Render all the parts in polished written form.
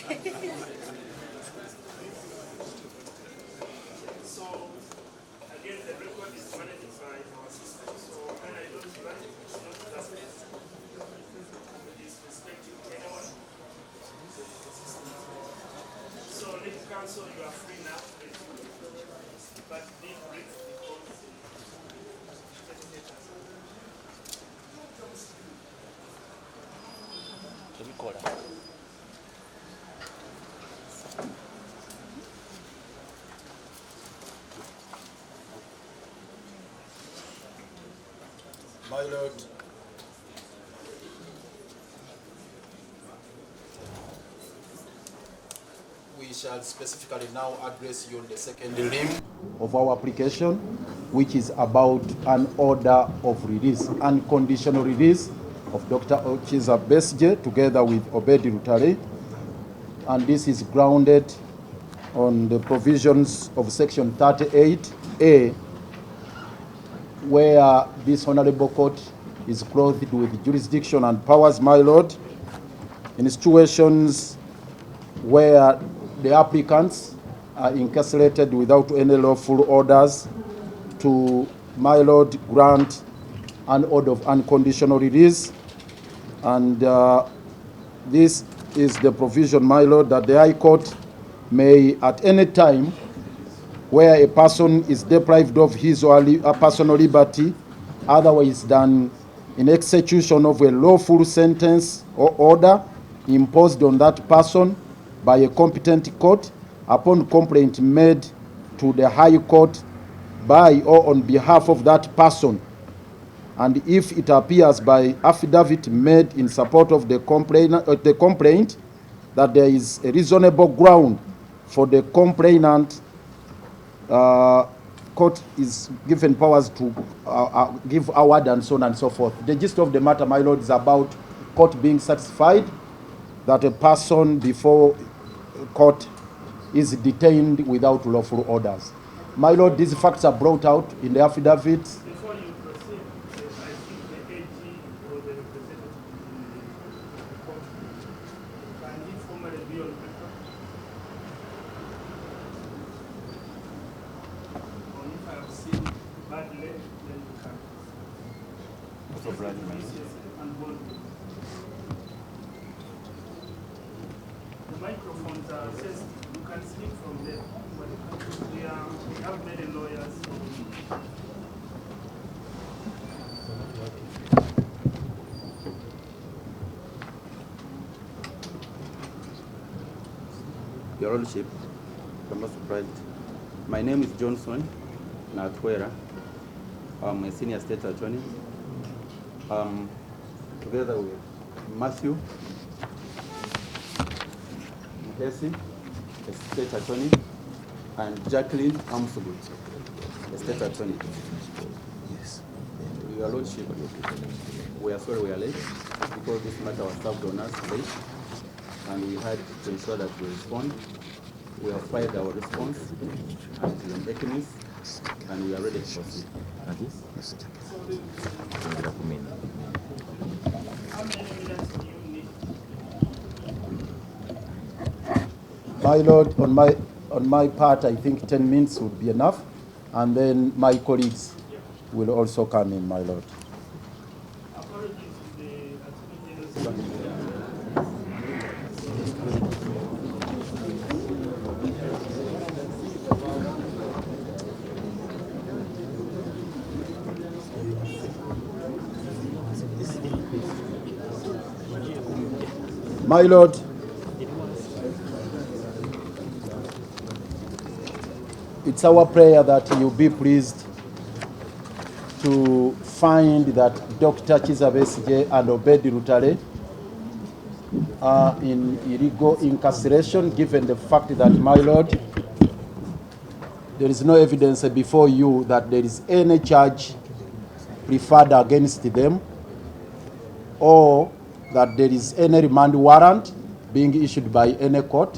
So, again, the record is managed by our system. So, when I don't run it, it's not just disrespecting anyone. So, legal counsel, you are free now. But be brief because My Lord, we shall specifically now address you on the second limb of our application, which is about an order of release, unconditional release of Dr. Kizza Besigye together with Obeid Lutale. And this is grounded on the provisions of Section 38A, where this honorable court is clothed with jurisdiction and powers, my lord, in situations where the applicants are incarcerated without any lawful orders to, my lord, grant an order of unconditional release. And this is the provision, my lord, that the High Court may at any time where a person is deprived of his or her personal liberty otherwise than in execution of a lawful sentence or order imposed on that person by a competent court upon complaint made to the High Court by or on behalf of that person, and if it appears by affidavit made in support of the complaint that there is a reasonable ground for the complainant, court is given powers to give award and so on and so forth. The gist of the matter, my lord, is about court being satisfied that a person before court is detained without lawful orders. My lord, these facts are brought out in the affidavit. before you proceed, I think the AG or the representative in the court can he formally be on record? Or if I have seen badly, then you can. And bold. The microphones are sensitive. You can speak from there. We have many lawyers. Your Lordship, I'm not surprised. My name is Johnson Natwera. I'm a senior state attorney. Together with Matthew Hesse, a state attorney, and Jacqueline Amsugut, a state attorney. Yes. Your Lordship, we are sorry we are late because this matter was served on us late, and we had to ensure that we respond. We have filed our response until the 18th, and we are ready to proceed. How many minutes do you need? My lord, on my part, I think 10 minutes would be enough, and then my colleagues will also come in, my lord. Apologies to the Attorney General. My lord, it's our prayer that you be pleased to find that Dr. Kizza Besigye and Obeid Lutale are in illegal incarceration, given the fact that, my lord, there is no evidence before you that there is any charge preferred against them, or that there is any remand warrant being issued by any court,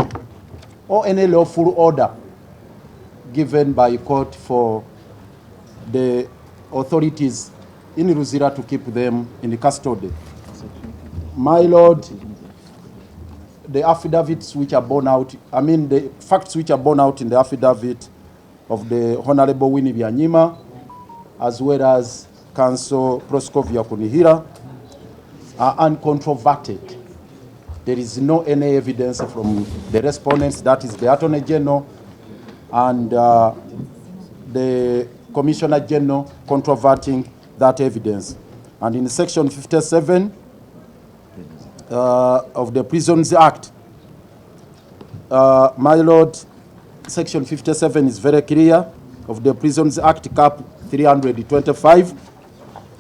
or any lawful order given by court for the authorities in Luzira to keep them in custody. My lord, the affidavits which are borne out, the facts which are borne out in the affidavit of the Honorable Winnie Byanyima, as well as Counsel Proskovia Kunihira, are uncontroverted. There is no any evidence from the respondents, that is the Attorney General and the Commissioner General, controverting that evidence. And in Section 57 of the Prisons Act, my Lord, Section 57 is very clear of the Prisons Act, Cap 325.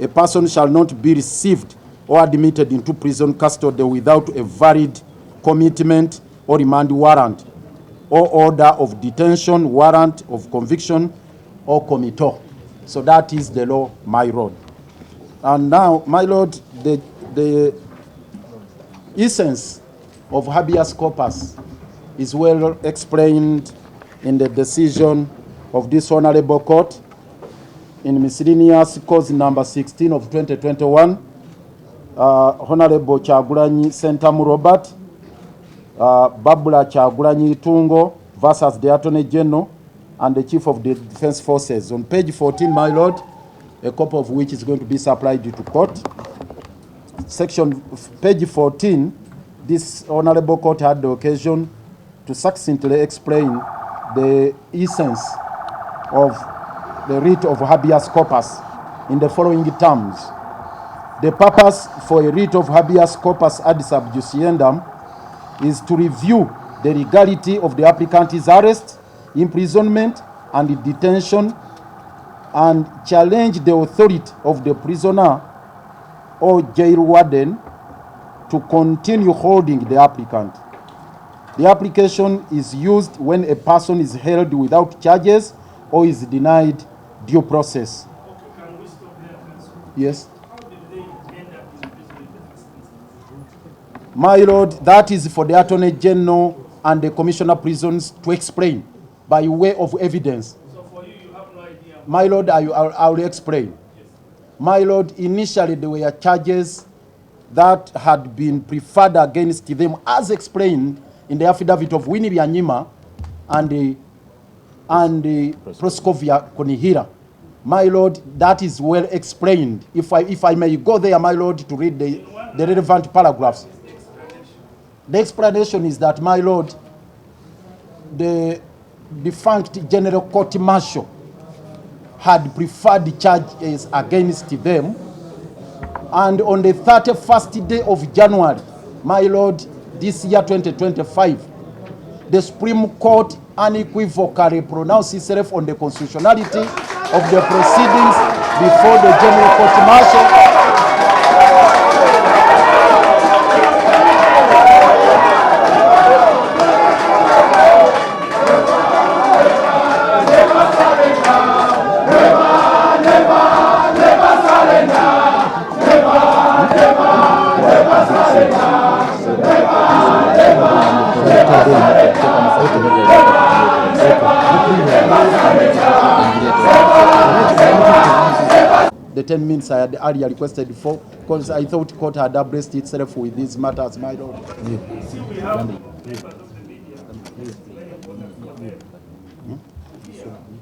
A person shall not be received or admitted into prison custody without a valid commitment or remand warrant or order of detention, warrant of conviction, or committal. So that is the law, my Lord. And now, my Lord, the essence of habeas corpus is well explained in the decision of this Honorable Court in miscellaneous cause number 16 of 2021. Honorable Kyagulanyi Sentamu Robert, Babula Kyagulanyi Itungo versus the Attorney General and the Chief of the Defense Forces. On page 14, my Lord, a copy of which is going to be supplied to court. Page 14, this Honorable Court had the occasion to succinctly explain the essence of the writ of habeas corpus in the following terms. The purpose for a writ of habeas corpus ad sub judiciendum is to review the legality of the applicant's arrest, imprisonment, and detention, and challenge the authority of the prisoner or jail warden to continue holding the applicant. The application is used when a person is held without charges or is denied due process. Okay, can we stop there, Counsel? Yes. How did they end up in prison in the first instance? My Lord, that is for the Attorney General and the Commissioner of Prisons to explain by way of evidence. So for you, you have no idea. My Lord, I will explain. Yes. My Lord, initially there were charges that had been preferred against them as explained in the affidavit of Winnie Byanyima and the Proskovia Kunihira. My Lord, that is well explained. If I may go there, my Lord, to read the relevant paragraphs. The explanation is that, my Lord, the defunct General Court Martial had preferred the charges against them, and on the 31st day of January, my Lord, this year 2025, the Supreme Court unequivocally pronounced itself on the constitutionality of the proceedings before the General Court Martial. The 10 minutes I had earlier requested for, because I thought court had abreast itself with these matters, my Lord. See, we have members of the media.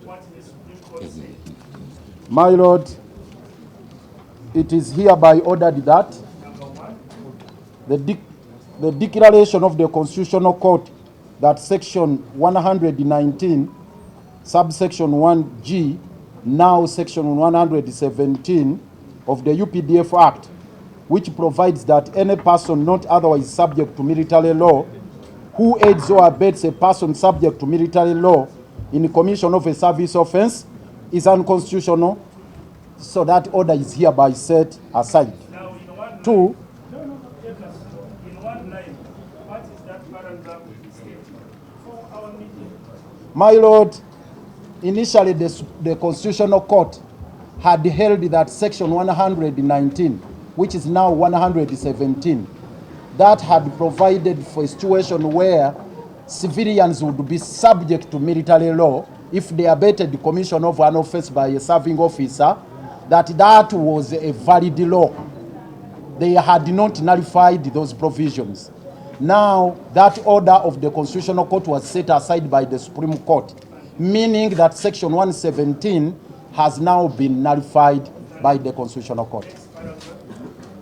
What is the Supreme Court saying? My Lord, it is hereby ordered that Number one, the declaration of the Constitutional Court that Section 119, subsection 1G, now Section 117 of the UPDF Act, which provides that any person not otherwise subject to military law who aids or abets a person subject to military law in the commission of a service offense is unconstitutional, so that order is hereby set aside. now in one Two, line, in one line, what is that paragraph stating for our media? my Lord, initially the Constitutional Court had held that Section 119, which is now 117, that had provided for a situation where civilians would be subject to military law if they abetted the commission of an offense by a serving officer, that was a valid law. They had not nullified those provisions. Now, that order of the Constitutional Court was set aside by the Supreme Court, meaning that Section 117 has now been nullified by the Constitutional Court.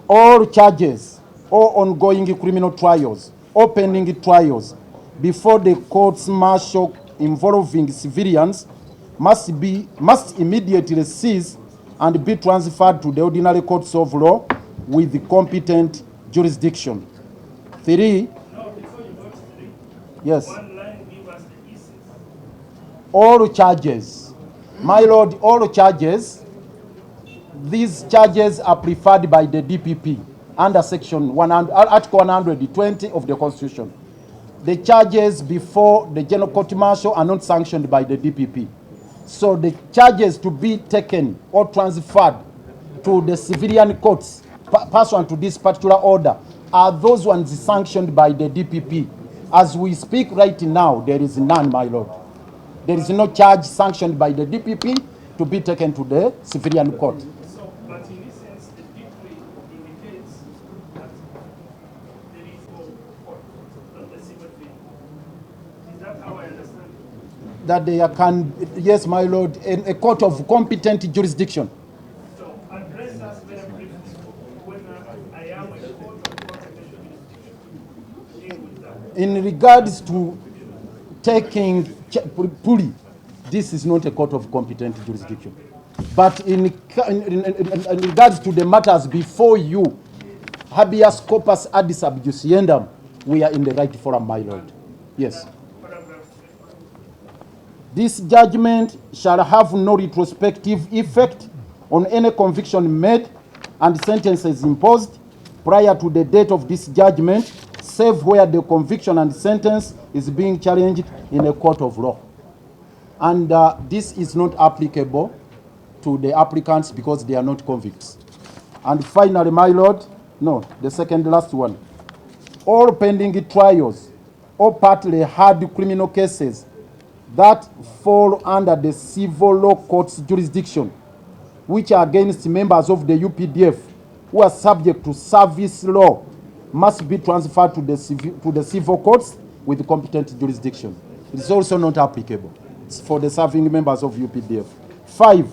All charges, all ongoing criminal trials, or pending trials before the courts martial involving civilians must immediately cease and be transferred to the ordinary courts of law with the competent jurisdiction. 3. No, before you go to 3, Yes. one line give us the essence. All charges, my lord, all charges, these charges are preferred by the DPP under Section 100, Article 120 of the Constitution. The charges before the General Court Martial are not sanctioned by the DPP. So the charges to be taken or transferred to the civilian courts pursuant to this particular order are those ones sanctioned by the DPP. As we speak right now, there is none, my lord. There is no charge sanctioned by the DPP to be taken to the civilian court. So, but in essence, the decree indicates that there is no court, not the civil thing. Is that how I understand it? That they can, yes, my lord, a court of competent jurisdiction. So, address us very briefly whether I am a court of competent jurisdiction. Deal with that. In regards to taking Puri, this is not a court of competent jurisdiction. But in regards to the matters before you, Habeas Corpus Addis Abjusiendam, we are in the right forum, my lord. Yes. This judgment shall have no retrospective effect on any conviction made and sentences imposed prior to the date of this judgment, save where the conviction and sentence is being challenged in a court of law. And this is not applicable to the applicants because they are not convicts. And finally, my lord, no, the second last one. All pending trials or partly hard criminal cases that fall under the civil law court's jurisdiction, which are against members of the UPDF who are subject to service law, must be transferred to the civil courts with competent jurisdiction. It is also not applicable. It's for the serving members of UPDF. 5.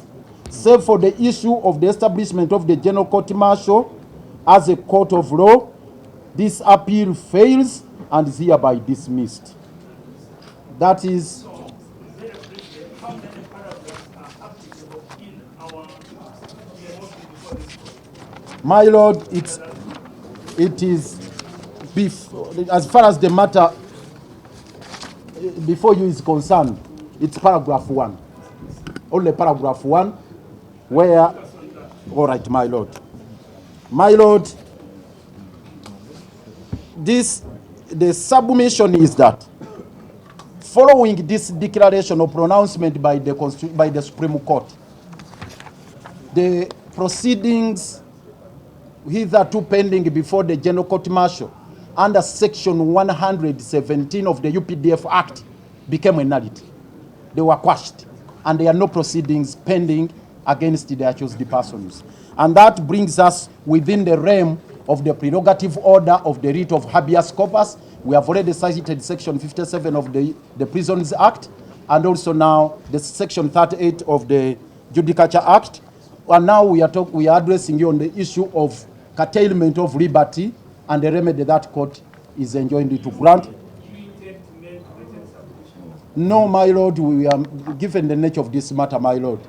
Save for the issue of the establishment of the General Court Martial as a court of law, this appeal fails and is hereby dismissed. That is. Very briefly, how many paragraphs are applicable in our motion before this court? My lord, it is as far as the matter before you is concerned, it's paragraph 1. Only paragraph 1 where, all right, my lord. My lord, the submission is that following this declaration or pronouncement by the Supreme Court, the proceedings hitherto pending before the General Court Martial under Section 117 of the UPDF Act became a nullity. They were quashed, and there are no proceedings pending against the accused persons. And that brings us within the realm of the prerogative order of the writ of Habeas Corpus. We have already cited Section 57 of the Prisons Act, and also now the Section 38 of the Judicature Act. And now we are addressing you on the issue of curtailment of liberty and the remedy that court is enjoined to grant. No, my lord, we are given the nature of this matter, my lord,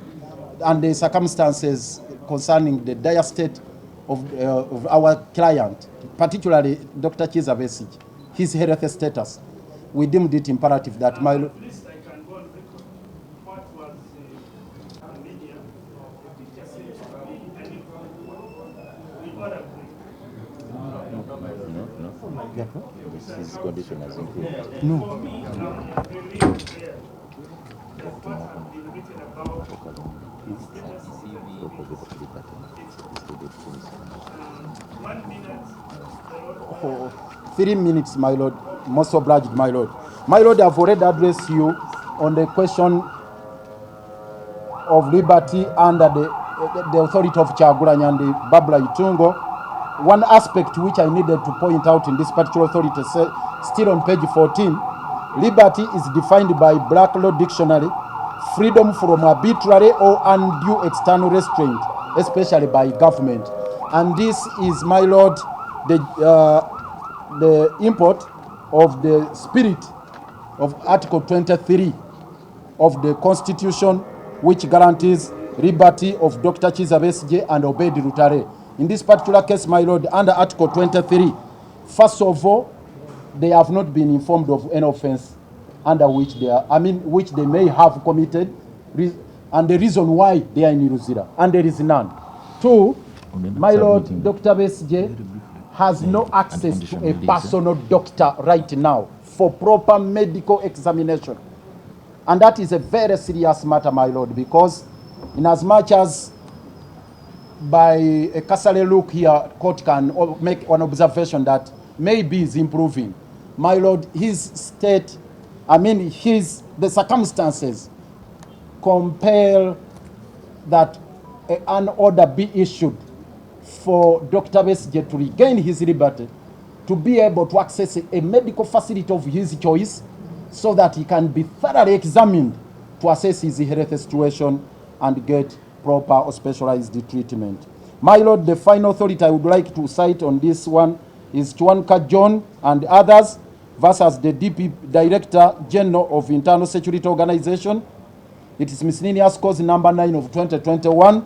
and the circumstances concerning the dire state of our client, particularly Dr. Kiiza Besigye, his health status. We deemed it imperative that my lord. At least I can go on record. What was the media? The picture seems to be any we all agree. His condition has improved. No. For me, I'm really clear that what have been written about his status is 1 minute. 3 minutes, my lord. Most obliged, my lord. My lord, I've already addressed you on the question of liberty under the authority of Kyagulanyi and Babla Itungo. one aspect which I needed to point out in this particular authority, still on page 14, liberty is defined by Black Law Dictionary, freedom from arbitrary or undue external restraint, especially by government. And this is, my lord, the import of the spirit of Article 23 of the Constitution, which guarantees liberty of Dr. Kizza Besigye and Obeid Lutale. In this particular case, my lord, under Article 23, first of all, they have not been informed of any offense under which they are, which they may have committed, and the reason why they are in Luzira, and there is none. Two, my lord, Dr. Besigye has no access to a personal doctor right now for proper medical examination. And that is a very serious matter, my lord, because in as much as by a cursory look here, court can make one observation that maybe is improving. My lord, his state, the circumstances compel that an order be issued for Dr. Besigye to regain his liberty, to be able to access a medical facility of his choice, so that he can be thoroughly examined to assess his health situation and get proper or specialized treatment. My lord, the final authority I would like to cite on this one is Chwanka John and others versus the DP Director General of Internal Security Organization. It is miscellaneous cause number 9 of 2021,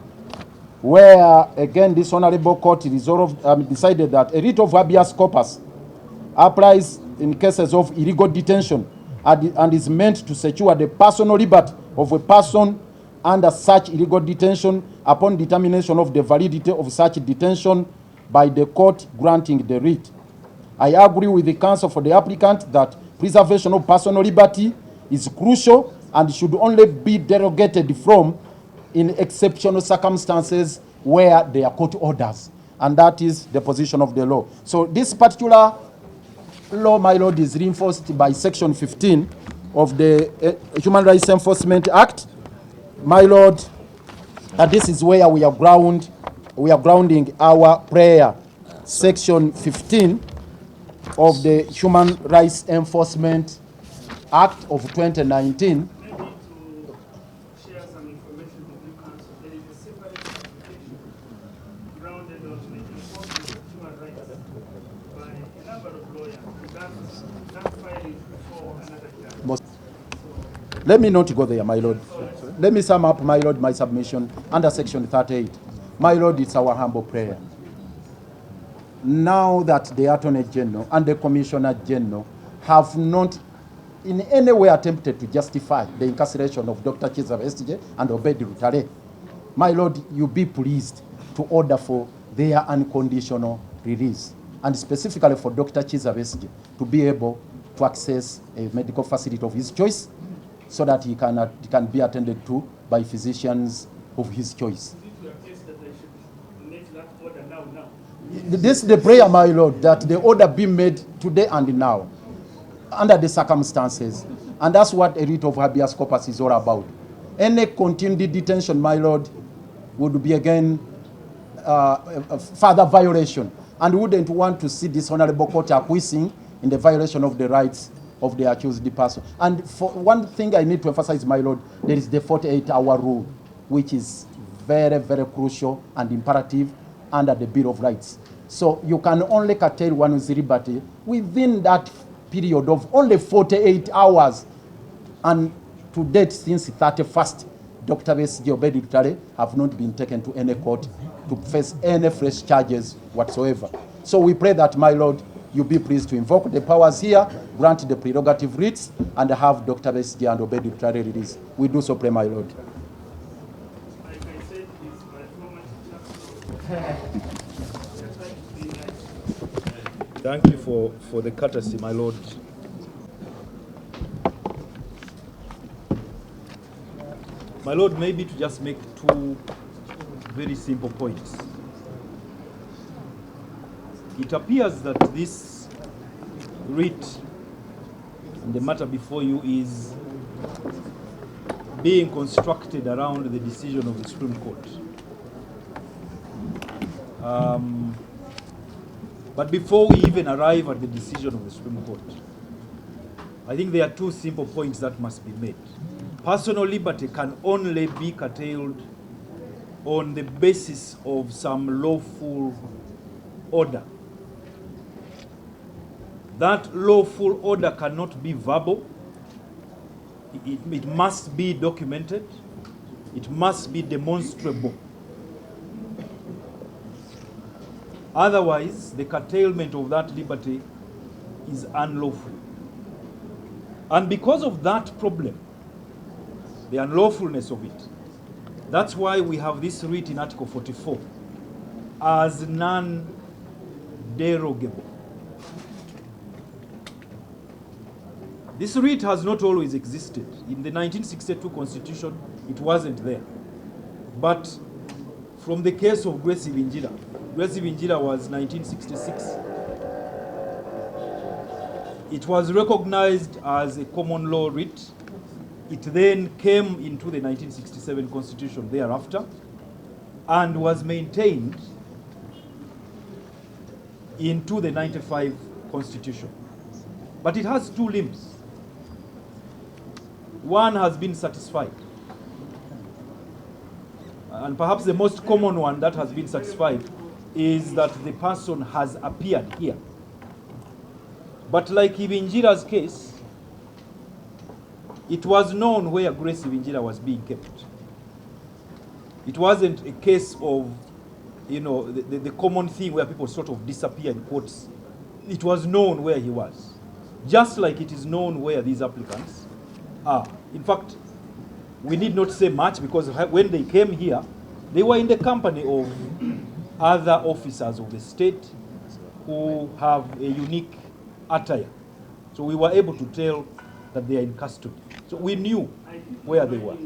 where again this honorable court decided that a writ of habeas corpus applies in cases of illegal detention and is meant to secure the personal liberty of a person under such illegal detention upon determination of the validity of such detention by the court granting the writ. I agree with the counsel for the applicant that preservation of personal liberty is crucial and should only be derogated from in exceptional circumstances where there are court orders. And that is the position of the law. So this particular law, my lord, is reinforced by Section 15 of the Human Rights Enforcement Act. My lord, and this is where we are grounding our prayer. Section 15 of the Human Rights Enforcement Act of 2019. Maybe to share some information with you, counsel, there is a separate application grounded on the enforcement of human rights by a number of lawyers. That file is before another judge. Let me not go there, my lord. Let me sum up, my lord, my submission under Section 38. My lord, it's our humble prayer. Now that the Attorney General and the Commissioner General have not in any way attempted to justify the incarceration of Dr. Kizza Besigye and Obeid Lutale, my lord, you be pleased to order for their unconditional release, and specifically for Dr. Kizza Besigye to be able to access a medical facility of his choice, so that he can be attended to by physicians of his choice. This is the prayer, my lord, that the order be made today and now, under the circumstances. And that's what a writ of habeas corpus is all about. Any continued detention, my lord, would be again a further violation. And we wouldn't want to see this honorable court acquiescing in the violation of the rights of the accused person. And for one thing I need to emphasize, my lord, there is the 48-hour rule, which is very, very crucial and imperative under the Bill of Rights. So you can only curtail one's liberty within that period of only 48 hours. And to date, since 31st, Dr. Besigye, Obeid Lutale have not been taken to any court to face any fresh charges whatsoever. So we pray that, my lord, you be pleased to invoke the powers here, grant the prerogative writs, and have Dr. Besigye and Obeid Lutale released. We do so pray, my lord. Like I said, it's my former teacher. Thank you for the courtesy, my lord. My lord, maybe to just make two very simple points. It appears that this writ, the matter before you, is being constructed around the decision of the Supreme Court. But before we even arrive at the decision of the Supreme Court, I think there are two simple points that must be made. Personal liberty can only be curtailed on the basis of some lawful order. That lawful order cannot be verbal. It must be documented. It must be demonstrable. Otherwise, the curtailment of that liberty is unlawful. And because of that problem, the unlawfulness of it, that's why we have this writ in Article 44 as non-derogable. This writ has not always existed. In the 1962 Constitution, it wasn't there. But from the case of Grace Vinjira was 1966. It was recognized as a common law writ. It then came into the 1967 Constitution thereafter and was maintained into the 95 Constitution. But it has two limbs. One has been satisfied. And perhaps the most common one that has been satisfied is that the person has appeared here. But like Vinjira's case, it was known where Grace Vinjira was being kept. It wasn't a case of, the common thing where people sort of disappear in courts. It was known where he was. Just like it is known where these applicants are. In fact, we need not say much because when they came here, they were in the company of other officers of the state who have a unique attire. So we were able to tell that they are in custody. So we knew where they were.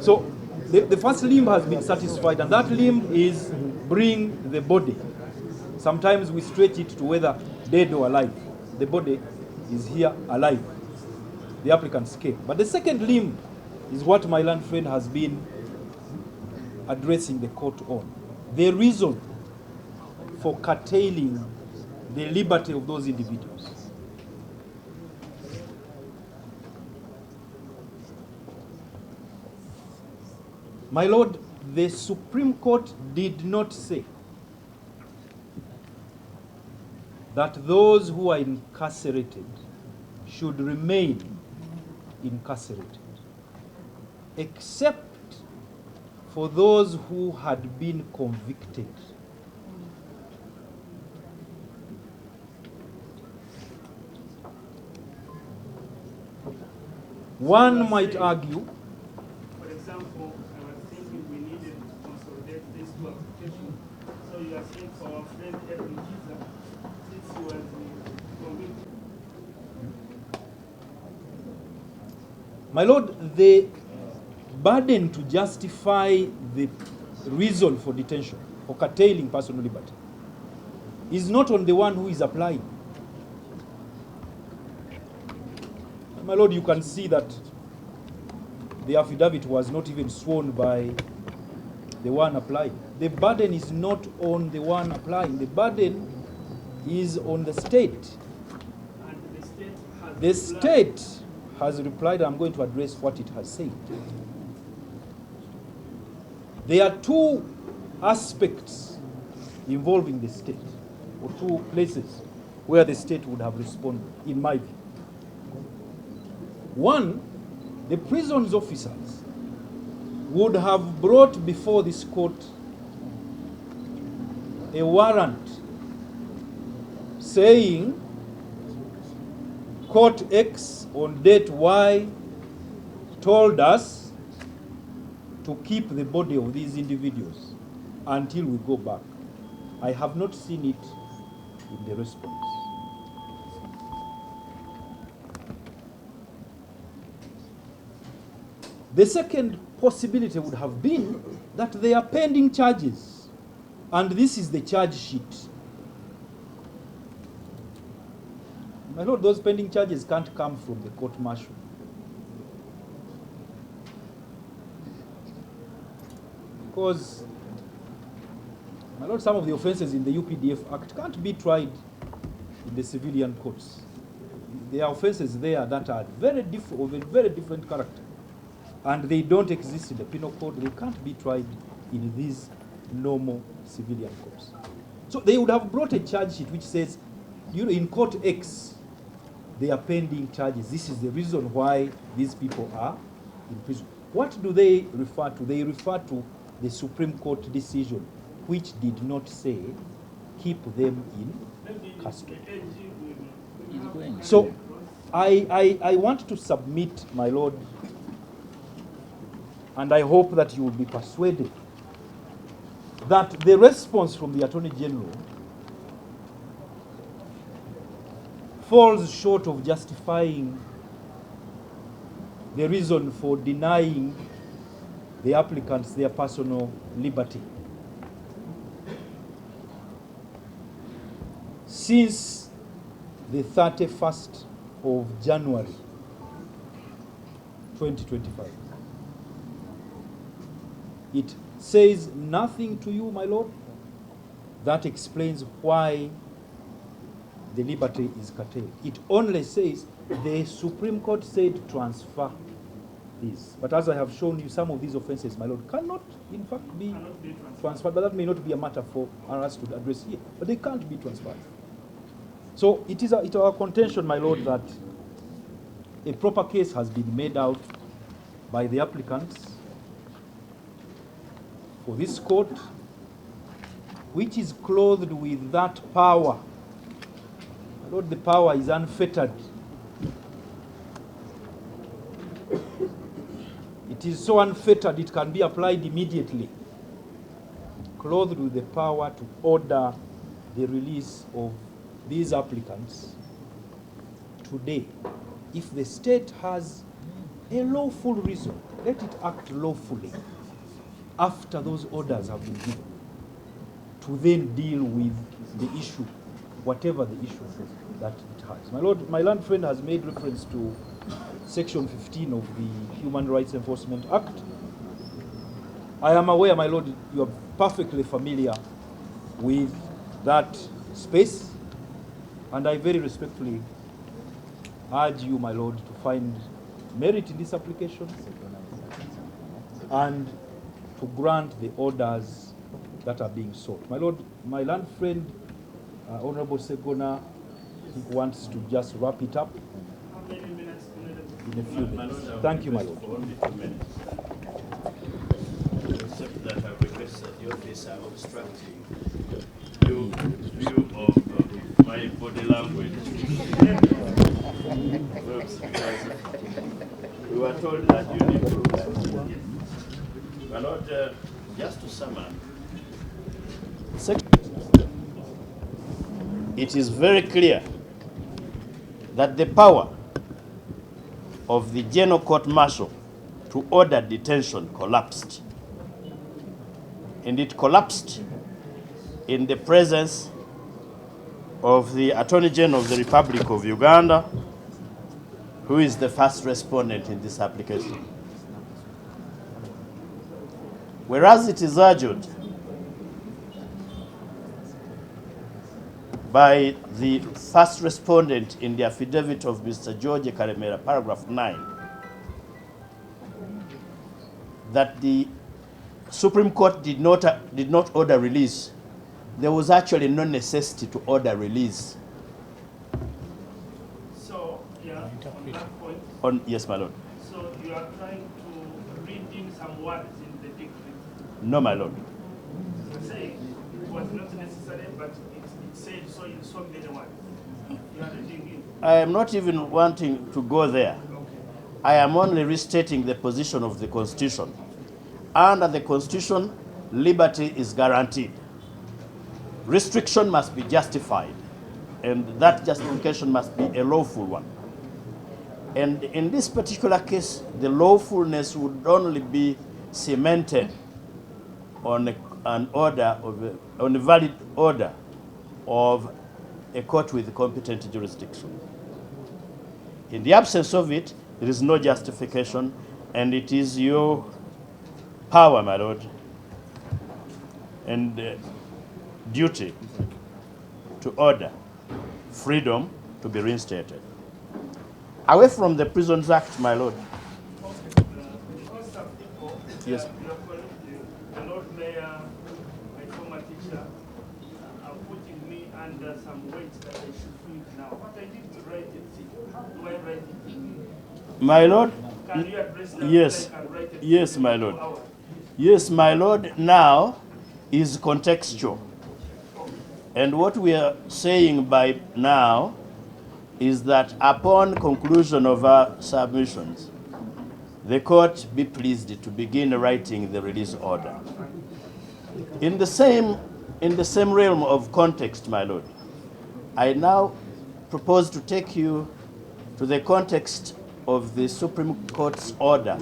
So the first limb has been satisfied, and that limb is bring the body. Sometimes we stretch it to whether dead or alive. The body is here alive. The applicants came. But the second limb is what my learned friend has been addressing the court on. The reason for curtailing the liberty of those individuals. My Lord, the Supreme Court did not say that those who are incarcerated should remain incarcerated, except for those who had been convicted. One might argue, for example, I was thinking we needed to consolidate these two applications. So you are saying for our friend Eron Kiiza, since he was convicted. my Lord, the burden to justify the reason for detention, for curtailing personal liberty, is not on the one who is applying. My Lord, you can see that the affidavit was not even sworn by the one applying. The burden is not on the one applying. The burden is on the state. And The state has replied. I'm going to address what it has said. There are two aspects involving the state, or two places where the state would have responded, in my view. One, the prisons officers would have brought before this court a warrant saying Court X on date Y told us to keep the body of these individuals until we go back. I have not seen it in the response. The second possibility would have been that they are pending charges, and this is the charge sheet. My Lord, those pending charges can't come from the court martial. Because, my lord, some of the offences in the UPDF Act can't be tried in the civilian courts. There are offences there that are of a very different character, and they don't exist in the penal code. They can't be tried in these normal civilian courts. So they would have brought a charge sheet which says, you know, in court X, they are pending charges. This is the reason why these people are in prison. What do they refer to? They refer to the Supreme Court decision, which did not say keep them in custody. So I want to submit, my lord, and I hope that you will be persuaded that the response from the Attorney General falls short of justifying the reason for denying the applicants their personal liberty. Since the 31st of January 2025, it says nothing to you, my lord, that explains why the liberty is curtailed. It only says the Supreme Court said transfer these. But as I have shown you, some of these offences, my lord, cannot in fact be transferred. But that may not be a matter for us to address here. But they can't be transferred. So it is our contention, my lord, that a proper case has been made out by the applicants for this court, which is clothed with that power. My lord, the power is unfettered. It is so unfettered it can be applied immediately. Clothed with the power to order the release of these applicants today. If the state has a lawful reason, let it act lawfully after those orders have been given to then deal with the issue, whatever the issue that it has. My lord, my learned friend has made reference to Section 15 of the Human Rights Enforcement Act. I am aware, my lord, you are perfectly familiar with that space, and I very respectfully urge you, my lord, to find merit in this application and to grant the orders that are being sought. My lord, my learned friend, Honorable Segona, wants to just wrap it up in a few minutes. Thank you, my lord. Only 2 minutes. Except that I request that the officer obstructing you view of my body language. Because we were told that you need to. My lord, just to sum up. It is very clear that the power of the General Court Martial to order detention collapsed. And it collapsed in the presence of the Attorney General of the Republic of Uganda, who is the first respondent in this application. Whereas it is urged by the first respondent in the affidavit of Mr. George Karemera, paragraph 9, that the Supreme Court did not order release. There was actually no necessity to order release. So, yeah, on that point. Yes, my lord. So you are trying to read in some words in the decree. No, my lord. Saying it was not necessary, but it said so in so many words. You are reading in. I am not even wanting to go there. Okay. I am only restating the position of the Constitution. Under the Constitution, liberty is guaranteed. Restriction must be justified, and that justification must be a lawful one. And in this particular case, the lawfulness would only be cemented on on a valid order of a court with competent jurisdiction. In the absence of it, there is no justification, and it is your power, my lord, and duty to order freedom to be reinstated. Away from the Prisons Act, my lord. Because some people, Yes. your colleague, the Lord Mayor, my former teacher, are putting me under some weight that I should do it now. What I did to write it, how do I write it? My lord, Can you address that? yes. I can write it Yes, in my 2 lord. hours? Yes, my lord, now is contextual. And what we are saying by now is that upon conclusion of our submissions, the court be pleased to begin writing the release order. In the same realm of context, my lord, I now propose to take you to the context of the Supreme Court's order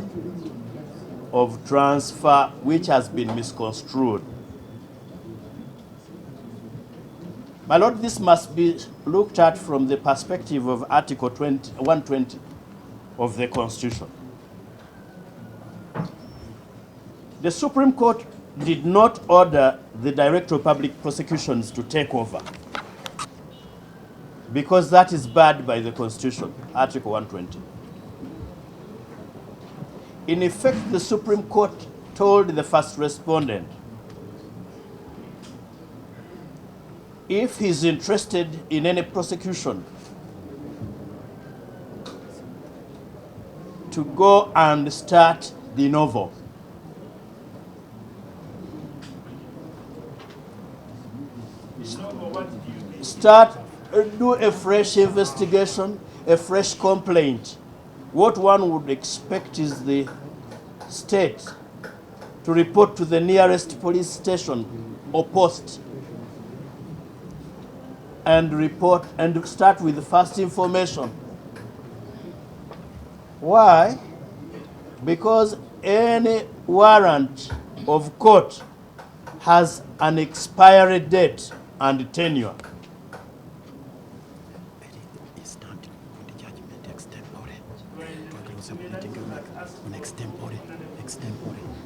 of transfer, which has been misconstrued. My lord, this must be looked at from the perspective of Article 120 of the Constitution. The Supreme Court did not order the Director of Public Prosecutions to take over, because that is barred by the Constitution, Article 120. In effect, the Supreme Court told the first respondent, if he's interested in any prosecution, to go and start de novo. Do a fresh investigation, a fresh complaint. What one would expect is the state to report to the nearest police station or post and report and start with the first information. Why? Because any warrant of court has an expiry date and tenure.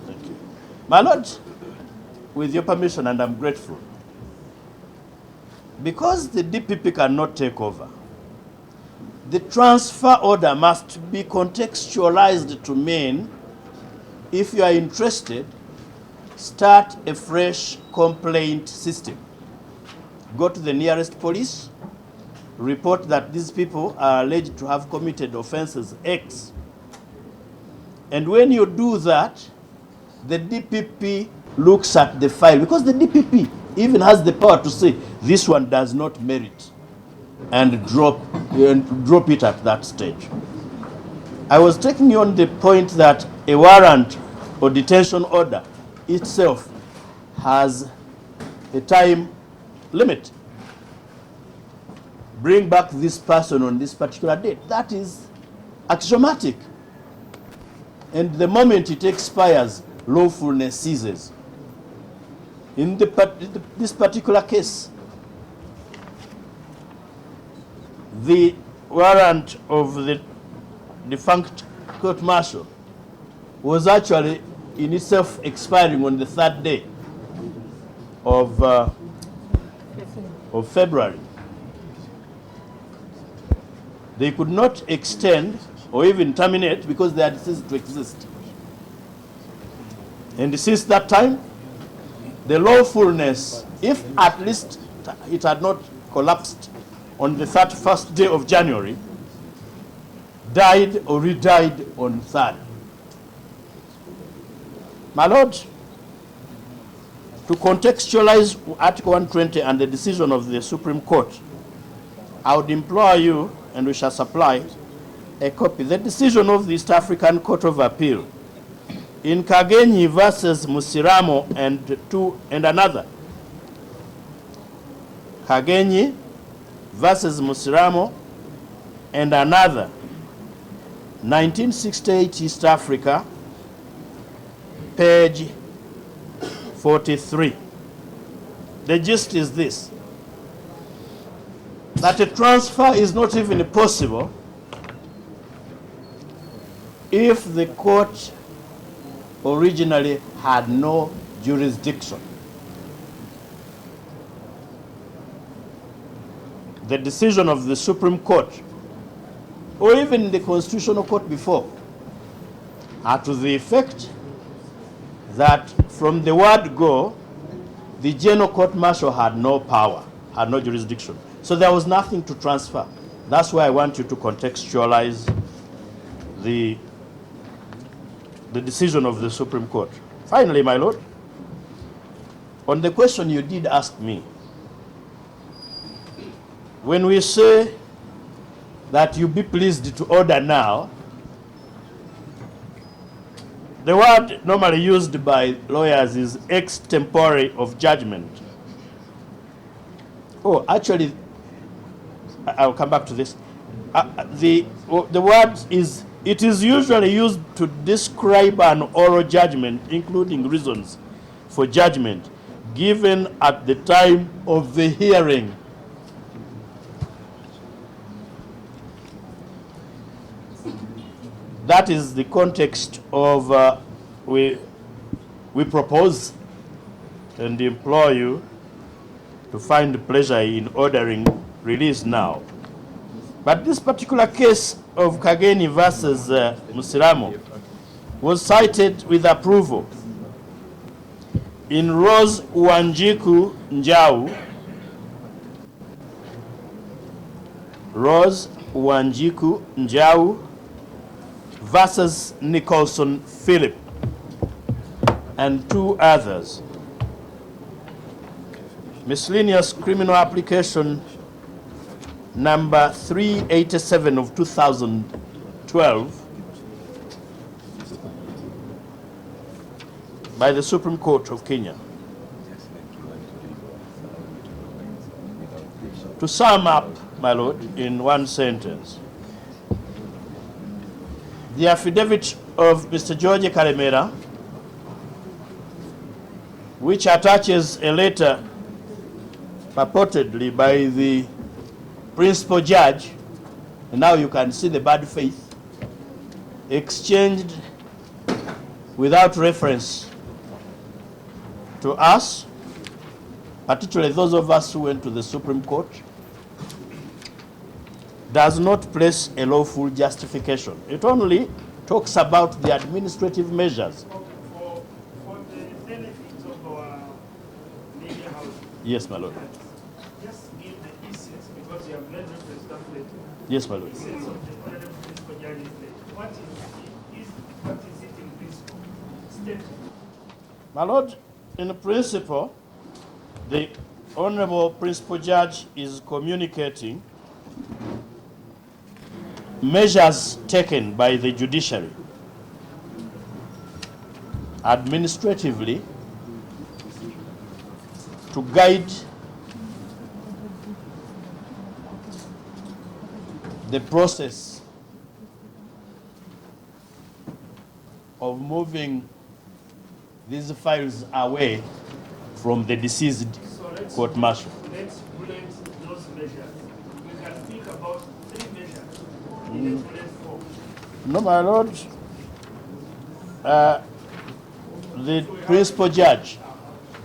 Thank you. My lord, with your permission, and I'm grateful, because the DPP cannot take over, the transfer order must be contextualized to mean, if you are interested, start a fresh complaint system. Go to the nearest police, report that these people are alleged to have committed offenses X. And when you do that, the DPP looks at the file, because the DPP even has the power to say, this one does not merit, and drop it at that stage. I was taking you on the point that a warrant or detention order itself has a time limit. Bring back this person on this particular date. That is axiomatic. And the moment it expires, lawfulness ceases. In this particular case, the warrant of the defunct court-martial was actually in itself expiring on the 3rd day of February. They could not extend or even terminate because they had ceased to exist. And since that time, the lawfulness, if at least it had not collapsed on the 31st day of January, died or re-died on 3rd. My lord, to contextualize Article 120 and the decision of the Supreme Court, I would implore you, and we shall supply a copy, the decision of the East African Court of Appeal in Kagenyi versus Musiramo and another. Kagenyi versus Musiramo and another. 1968 East Africa, page 43. The gist is this: that a transfer is not even possible if the court originally had no jurisdiction. the decision of the Supreme Court, or even the Constitutional Court before, are to the effect that from the word go, the General Court Martial had no power, had no jurisdiction. So there was nothing to transfer. That's why I want you to contextualize the decision of the Supreme Court. Finally, my Lord, on the question you did ask me, when we say that you be pleased to order now, the word normally used by lawyers is ex tempore of judgment. Oh, actually, I'll come back to this. The word is, it is usually used to describe an oral judgment, including reasons for judgment, given at the time of the hearing. That is the context of we propose and implore you to find pleasure in ordering release now. But this particular case of Kageni versus Musiramo was cited with approval in Rose Wanjiku Njau, Rose Wanjiku Njau versus Nicholson Philip and two others. Miscellaneous criminal application number 387 of 2012 by the Supreme Court of Kenya. To sum up, my Lord, in one sentence, the affidavit of Mr. George Karemera, which attaches a letter purportedly by the principal judge, and now you can see the bad faith, exchanged without reference to us, particularly those of us who went to the Supreme Court, does not place a lawful justification. It only talks about the administrative measures. For the benefit of our media house. Yes, my Lord. Just give the essence, because you have made reference to that letter. Yes, my Lord. Essence of the honorable principal judge's letter. What is it in principle? State. My Lord, in principle, the Honorable Principal Judge is communicating measures taken by the judiciary administratively to guide the process of moving these files away from the deceased court martial. Let's bullet those measures. We can speak about 3 measures in the bullet form. No, my Lord. The principal judge,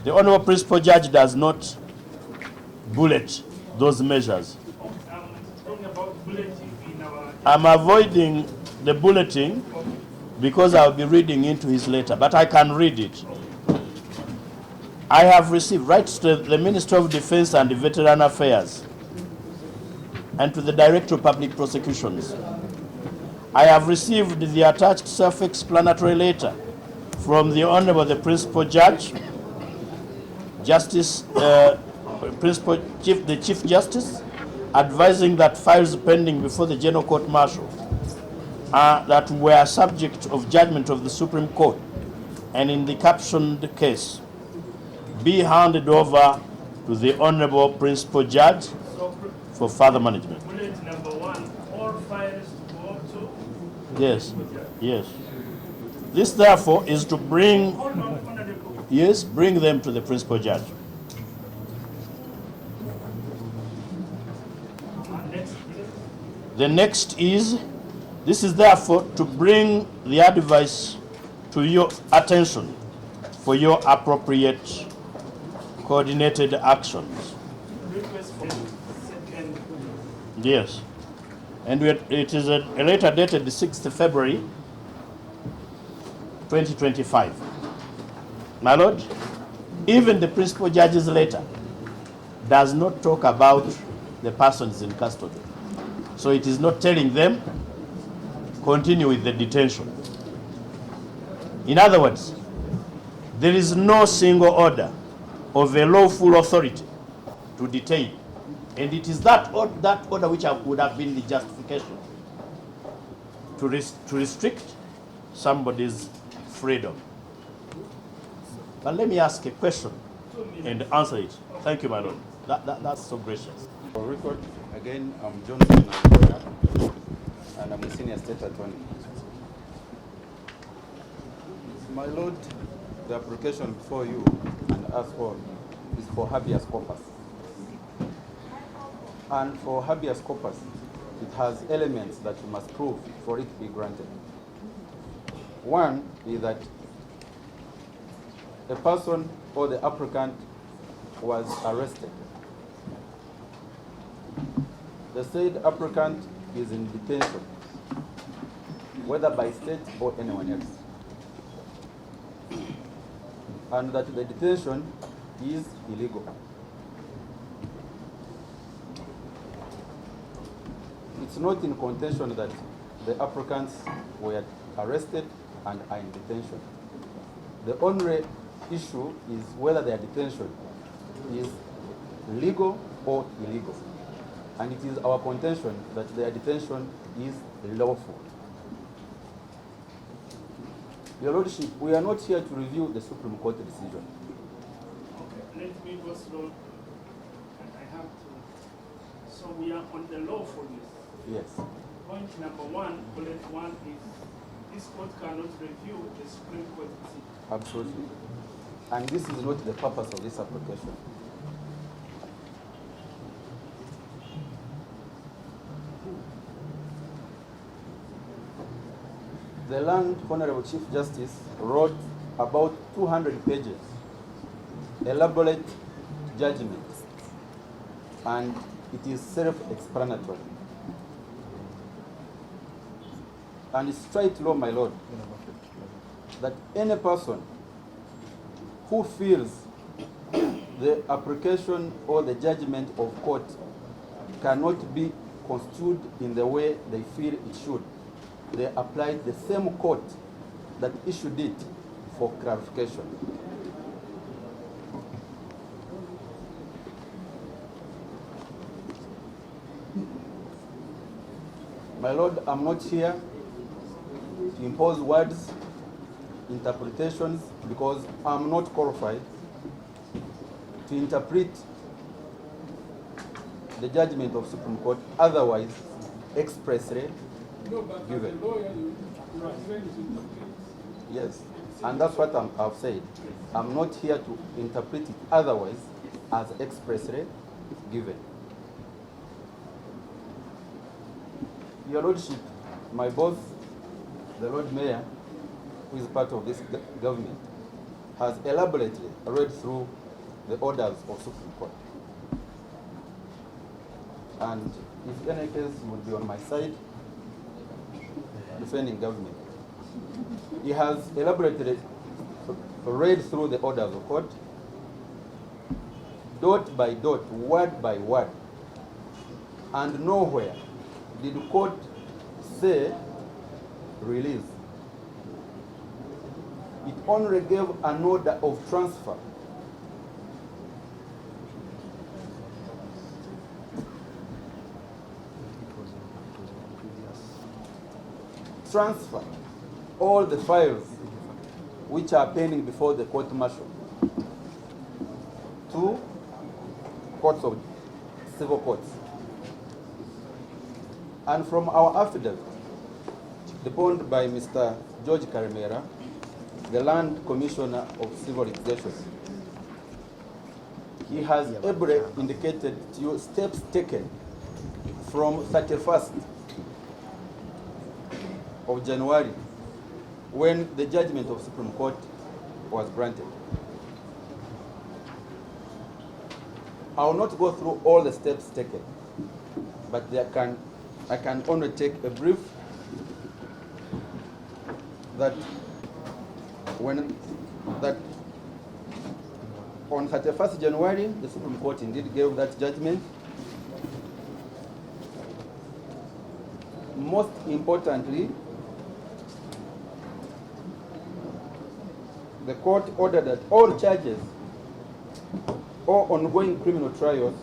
the Honorable Principal Judge does not bullet those measures. I'm talking about bulleting in our... I'm avoiding the bulleting because I'll be reading into his letter, but I can read it. I have received rights to the Minister of Defense and Veteran Affairs and to the Director of Public Prosecutions. I have received the attached self-explanatory letter from the Honorable the Principal Judge, the Chief Justice, advising that files pending before the General Court Martial that were subject of judgment of the Supreme Court and in the captioned case be handed over to the Honorable Principal Judge for further management. Bullet number 1, all files to go to... Yes, yes. This therefore is to bring, yes, bring them to the Principal Judge. The next is, this is therefore to bring the advice to your attention for your appropriate coordinated actions. Request for second Yes. And it is a letter dated the 6th February 2025. My Lord, even the principal judge's letter does not talk about the persons in custody. So it is not telling them, continue with the detention. In other words, there is no single order of a lawful authority to detain. And it is that order which would have been the justification to restrict somebody's freedom. But let me ask a question and answer it. Thank you, my Lord. That's so gracious. For record, again, I'm Johnson, and I'm a senior state attorney. My Lord, the application before you and us all is for habeas corpus. And for habeas corpus, it has elements that you must prove for it to be granted. One is that a person or the applicant was arrested. The said applicant is in detention, whether by state or anyone else. And that the detention is illegal. It's not in contention that the applicants were arrested and are in detention. The only issue is whether their detention is legal or illegal. And it is our contention that their detention is lawful. Your Lordship, we are not here to review the Supreme Court decision. Okay, let me go slow. And I have to. So we are on the lawfulness. Yes. Point number one, bullet one is this court cannot review the Supreme Court decision. Absolutely. And this is not the purpose of this application. The Land Honorable Chief Justice wrote about 200 pages, elaborate judgment, and it is self-explanatory. And it's straight law, my Lord, that any person who feels the application or the judgment of court cannot be construed in the way they feel it should, they apply the same court that issued it for clarification. My Lord, I'm not here to impose words, interpretations, because I'm not qualified to interpret the judgment of Supreme Court, otherwise expressly given. Yes, and that's what I've said. I'm not here to interpret it otherwise as expressly given. Your Lordship, my boss, the Lord Mayor, who is part of this government, has elaborately read through the orders of Supreme Court. And if any case would be on my side, defending government. He has elaborately read through the orders of court, dot by dot, word by word, and nowhere did the court say release. It only gave an order of transfer. Transfer all the files which are pending before the court martial to courts of civil courts. And from our affidavit, deposed by Mr. George Karimera, the Land Commissioner of Civil Litigation, he has ably indicated to you steps taken from 31st of January, when the judgment of Supreme Court was granted. I will not go through all the steps taken, but I can only take a brief that on 31st January, the Supreme Court indeed gave that judgment. Most importantly, the court ordered that all charges or ongoing criminal trials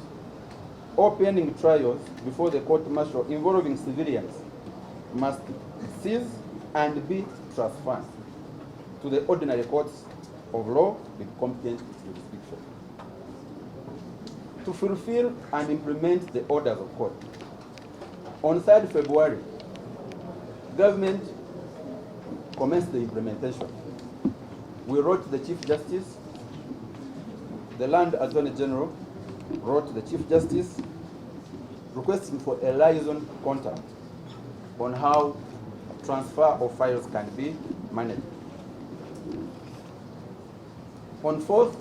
or pending trials before the court-martial involving civilians must cease and be transferred to the ordinary courts of law with competent jurisdiction. To fulfill and implement the orders of court, on 3rd February, government commenced the implementation. We wrote to the Chief Justice, the Land Attorney General wrote to the Chief Justice requesting for a liaison contact on how transfer of files can be managed. On 4th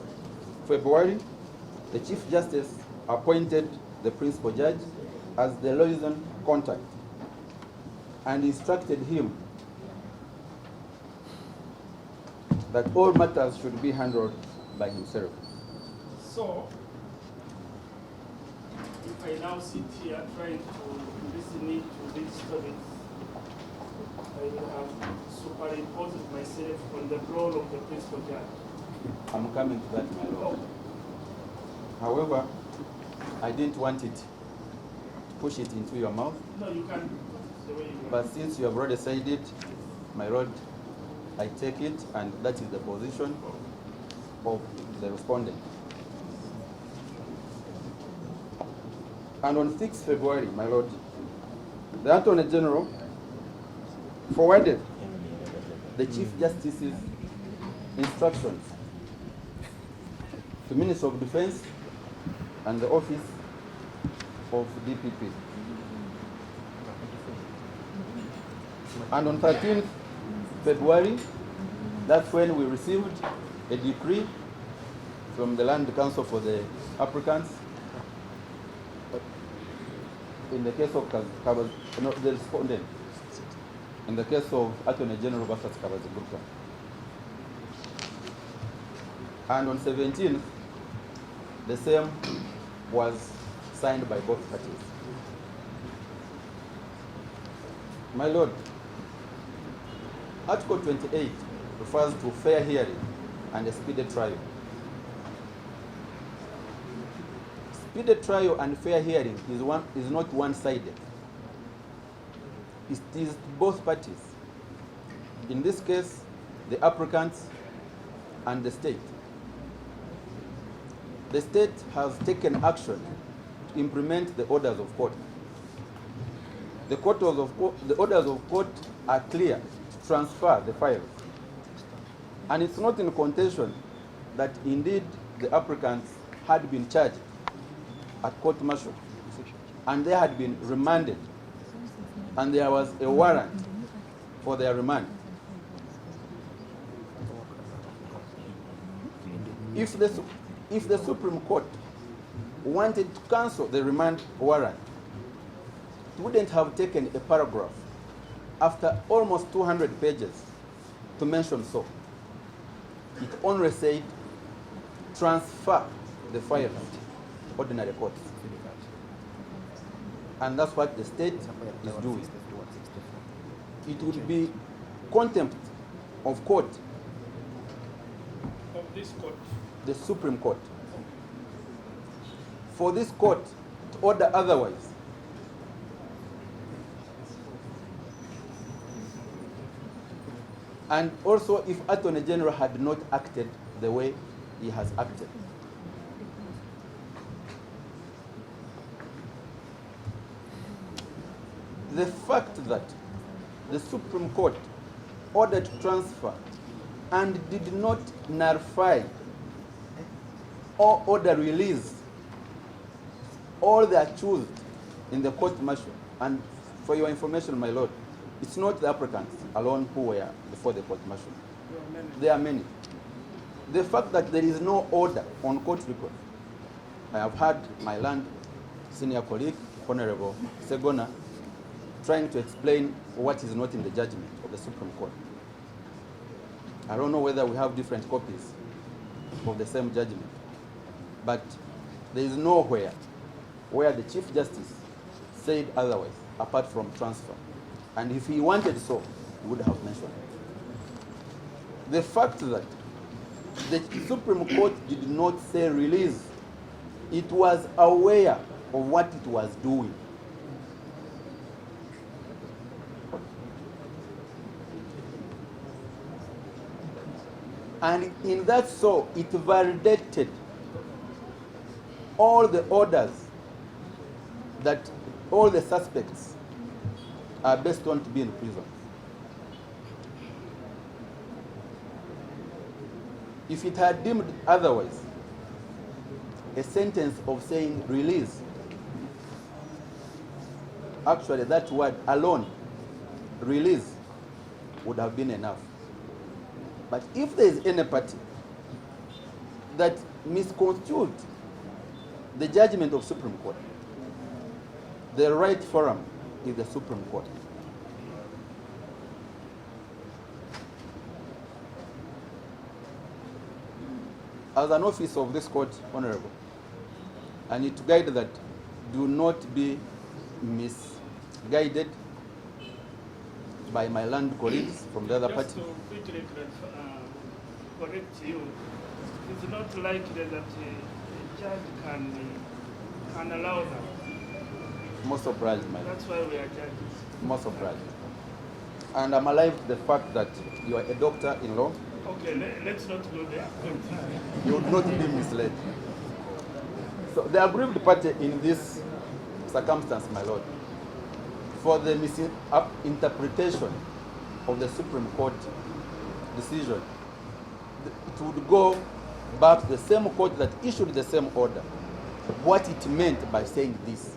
February, the Chief Justice appointed the Principal Judge as the liaison contact and instructed him that all matters should be handled by himself. So, if I now sit here trying to listen to these stories, I will have superimposed myself on the role of the principal judge. I'm coming to that, my lord. However, I didn't want it to push it into your mouth. No, you can put it the way you want. But since you have already said it, my lord, I take it, and that is the position of the respondent. And on 6th February, my lord, the Attorney General forwarded the Chief Justice's instructions to Minister of Defense and the Office of DPP. And on 13th February, that's when we received a decree from the Land Council for the Applicants in the case of the respondent, in the case of Attorney General versus Kabazigurka. And on 17th, the same was signed by both parties. My lord, Article 28 refers to fair hearing and a speedy trial. Speedy trial and fair hearing is not one-sided. It is both parties. In this case, the applicants and the state. The state has taken action to implement the orders of court. The orders of court are clear to transfer the files. And it's not in contention that indeed the applicants had been charged at court-martial and they had been remanded and there was a warrant for their remand. If the Supreme Court wanted to cancel the remand warrant, it wouldn't have taken a paragraph after almost 200 pages to mention so. It only said transfer the file to ordinary courts. And that's what the state is doing. It would be contempt of court, Of this court. the Supreme Court, for this court to order otherwise. And also if Attorney General had not acted the way he has acted. The fact that the Supreme Court ordered transfer and did not nullify or order release all the accused in the court-martial. And for your information, my lord, it's not the applicants alone who were before the court-martial. There are many. The fact that there is no order on court record. I have had my land senior colleague Honorable Segona trying to explain what is not in the judgment of the Supreme Court. I don't know whether we have different copies of the same judgment, but there is nowhere where the Chief Justice said otherwise, apart from transfer. And if he wanted so, he would have mentioned it. The fact that the Supreme Court did not say release, it was aware of what it was doing. And in that so, it validated all the orders that all the suspects are based on to be in prison. If it had deemed otherwise, a sentence of saying release, actually that word alone, release, would have been enough. But if there is any party that misconstrued the judgment of Supreme Court, the right forum is the Supreme Court. As an officer of this court, Honorable, I need to guide that do not be misguided by my land colleagues from the other party. Just to quickly correct you, it's not likely that a judge can allow that. Most obliged, my lord. That's why we are judges. Most obliged. And I'm alive to the fact that you are a doctor-in-law. Okay, let's not go there. You would not be misled. So the aggrieved party in this circumstance, my lord, for the misinterpretation of the Supreme Court decision, it would go back to the same court that issued the same order, what it meant by saying this.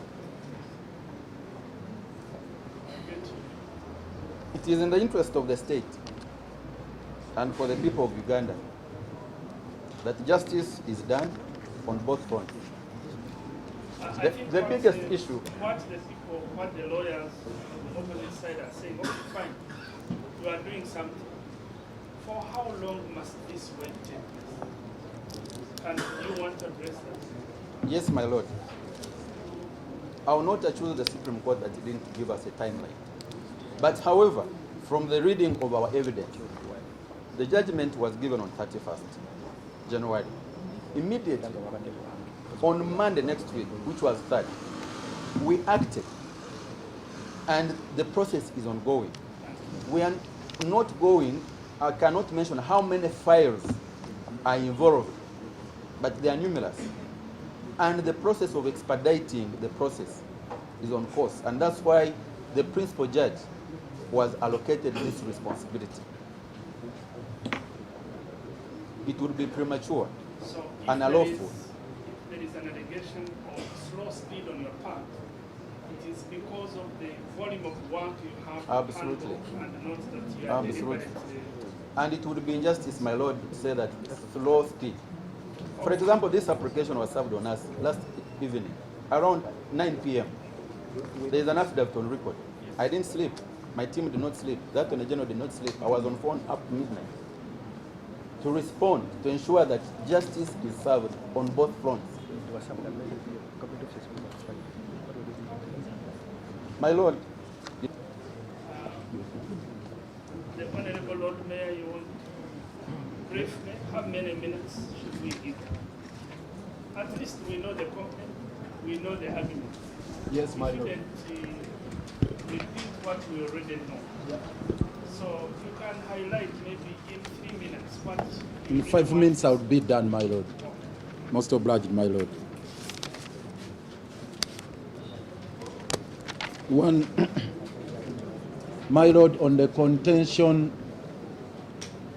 It is in the interest of the state and for the people of Uganda that justice is done on both fronts. The biggest issue. What the lawyers on the opposite side are saying, okay, fine, you are doing something. For how long must this wait take place? And you want to address that? Yes, my lord. I will not accuse the Supreme Court that it didn't give us a timeline. But however, from the reading of our evidence, the judgment was given on 31st January. Immediately, on Monday next week, which was 3rd, we acted, and the process is ongoing. We are not going, I cannot mention how many files are involved, but they are numerous. And the process of expediting the process is on course, and that's why the principal judge was allocated this responsibility. It would be premature and unlawful. If there is an allegation of slow speed on your part, it is because of the volume of work you have Absolutely. to handle and not that you are Absolutely. deliberately. And it would be injustice, my lord, to say that slow speed. For example, this application was served on us last evening, around 9 p.m. There is an affidavit on record. I didn't sleep. My team did not sleep. The Attorney General did not sleep. I was on phone up to midnight to respond, to ensure that justice is served on both fronts. My lord, The Honorable Lord Mayor, you want to brief me? How many minutes should we give? At least we know the complaint, we know the argument. Yes, my We lord. shouldn't repeat what we already know. So you can highlight maybe in 3 minutes what you In really 5 want. minutes, I would be done, my lord. Most obliged, my lord. One, my lord, on the contention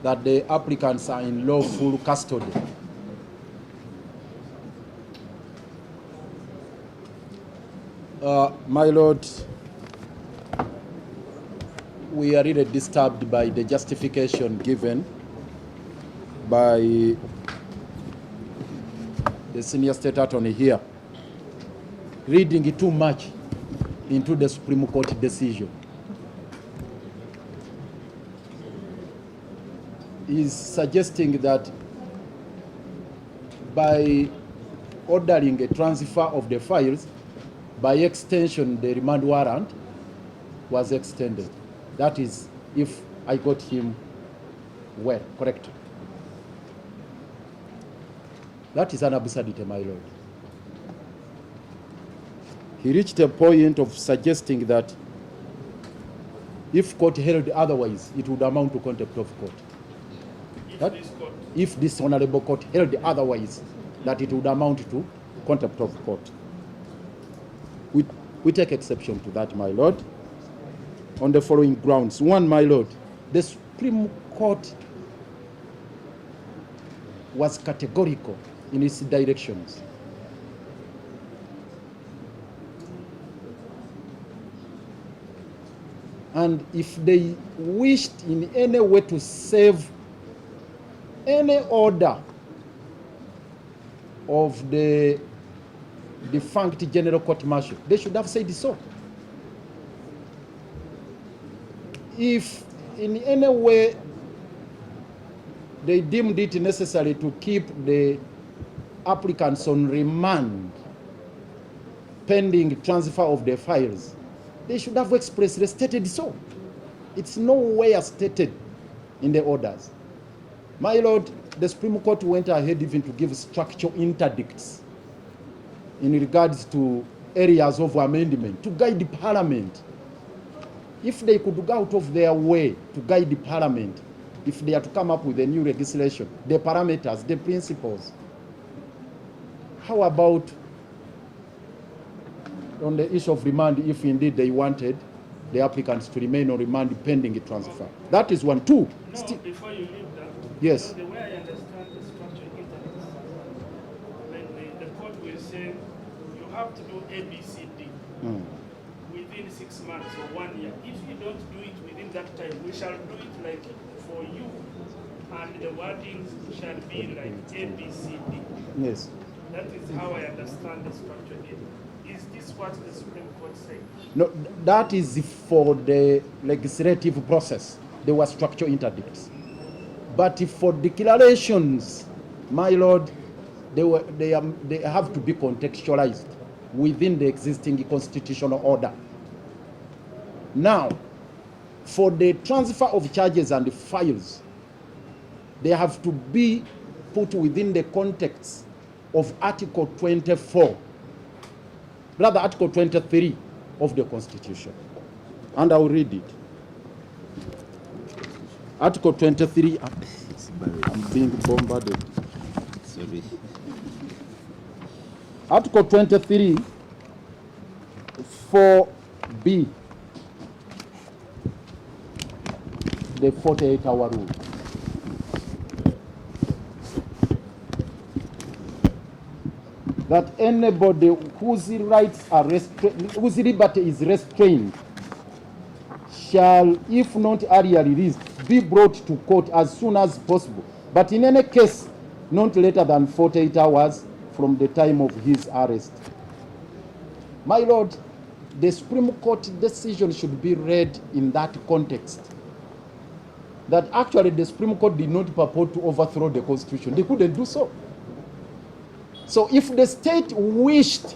that the applicants are in lawful custody. My lord, we are really disturbed by the justification given by the senior state attorney here. Reading it too much into the Supreme Court decision is suggesting that by ordering a transfer of the files, by extension, the remand warrant was extended. That is, if I got him well, correct. That is an absurdity, my lord. He reached a point of suggesting that if court held otherwise, it would amount to contempt of court. If this honorable court held otherwise, that it would amount to contempt of court. We take exception to that, my lord, on the following grounds. One, my lord, the Supreme Court was categorical in its directions. And if they wished in any way to save any order of the defunct General Court Martial, they should have said so. If in any way they deemed it necessary to keep the applicants on remand pending transfer of their files, they should have expressly stated so. It's nowhere stated in the orders. My lord, the Supreme Court went ahead even to give structural interdicts in regards to areas of amendment to guide the Parliament. If they could go out of their way to guide the Parliament, if they are to come up with a new legislation, the parameters, the principles, how about on the issue of remand, if indeed they wanted the applicants to remain on remand pending a transfer? That is one. Two. No, before you leave that, yes. The way I understand the structure internet, when the court will say you have to do A, B, C, D within 6 months or 1 year. If you don't do it within that time, we shall do it like for you, and the wordings shall be like A, B, C, D. Yes. That is how I understand the structure here. Is this what the Supreme Court said? No, that is for the legislative process. There were structural interdicts. But for declarations, my lord, they have to be contextualized within the existing constitutional order. Now, for the transfer of charges and the files, they have to be put within the context of Article 24, rather Article 23 of the Constitution. And I will read it. Article 23, I'm being bombarded. Sorry. Article 23, 4B, the 48-hour rule. That anybody whose rights are whose liberty is restrained shall, if not earlier released, be brought to court as soon as possible, but in any case not later than 48 hours from the time of his arrest. My lord, the Supreme Court decision should be read in that context. That actually the Supreme Court did not purport to overthrow the Constitution. They couldn't do so. So if the state wished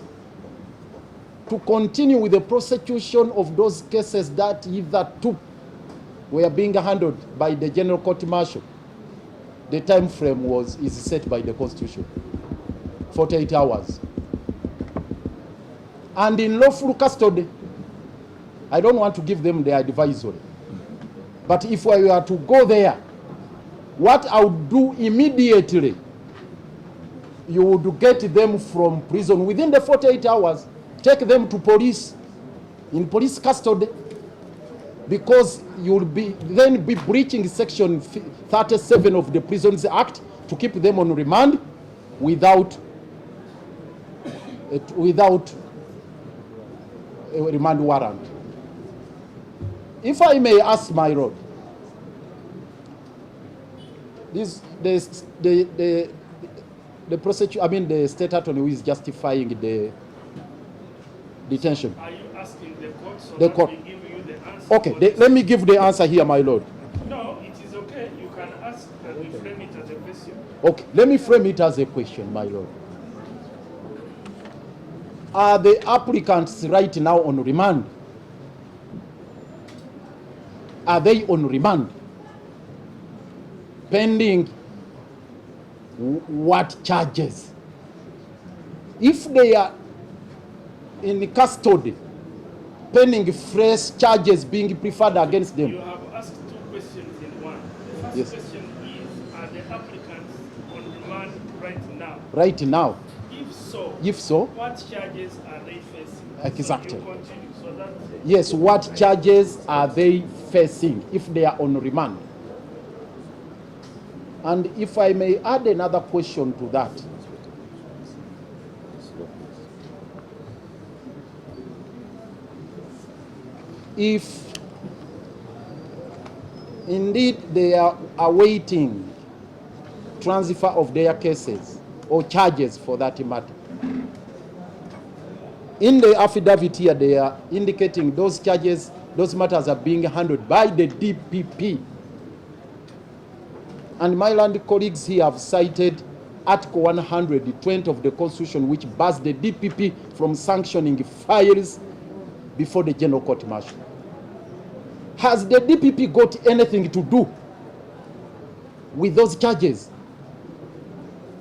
to continue with the prosecution of those cases that hitherto were being handled by the General Court Martial, the time frame is set by the Constitution, 48 hours. And in lawful custody, I don't want to give them the advisory, but if I were to go there, what I would do immediately, you would get them from prison within the 48 hours, take them to police, in police custody, because you'll then be breaching section 37 of the Prisons Act to keep them on remand without a remand warrant. If I may ask, my lord, the state attorney who is justifying the detention. Are asking the court so The that court. we give you the answer. Okay, for this. let me give the answer here, my lord. No, it is okay. You can ask and we frame it as a question. Okay, let me frame it as a question, my lord. Are the applicants right now on remand? Are they on remand? Pending what charges? If they are in custody, pending fresh charges being preferred against them. You have asked two questions in one. The first Yes. question is, are the applicants on remand right now? Right now, If so, what what charges are they facing? Exactly. So you continue so that yes, what charges are they facing if they are on remand? And if I may add another question to that, if indeed they are awaiting transfer of their cases or charges for that matter, in the affidavit here they are indicating those charges, those matters are being handled by the DPP. And my land colleagues here have cited Article 120 of the Constitution, which bars the DPP from sanctioning files before the General Court Martial. Has the DPP got anything to do with those charges,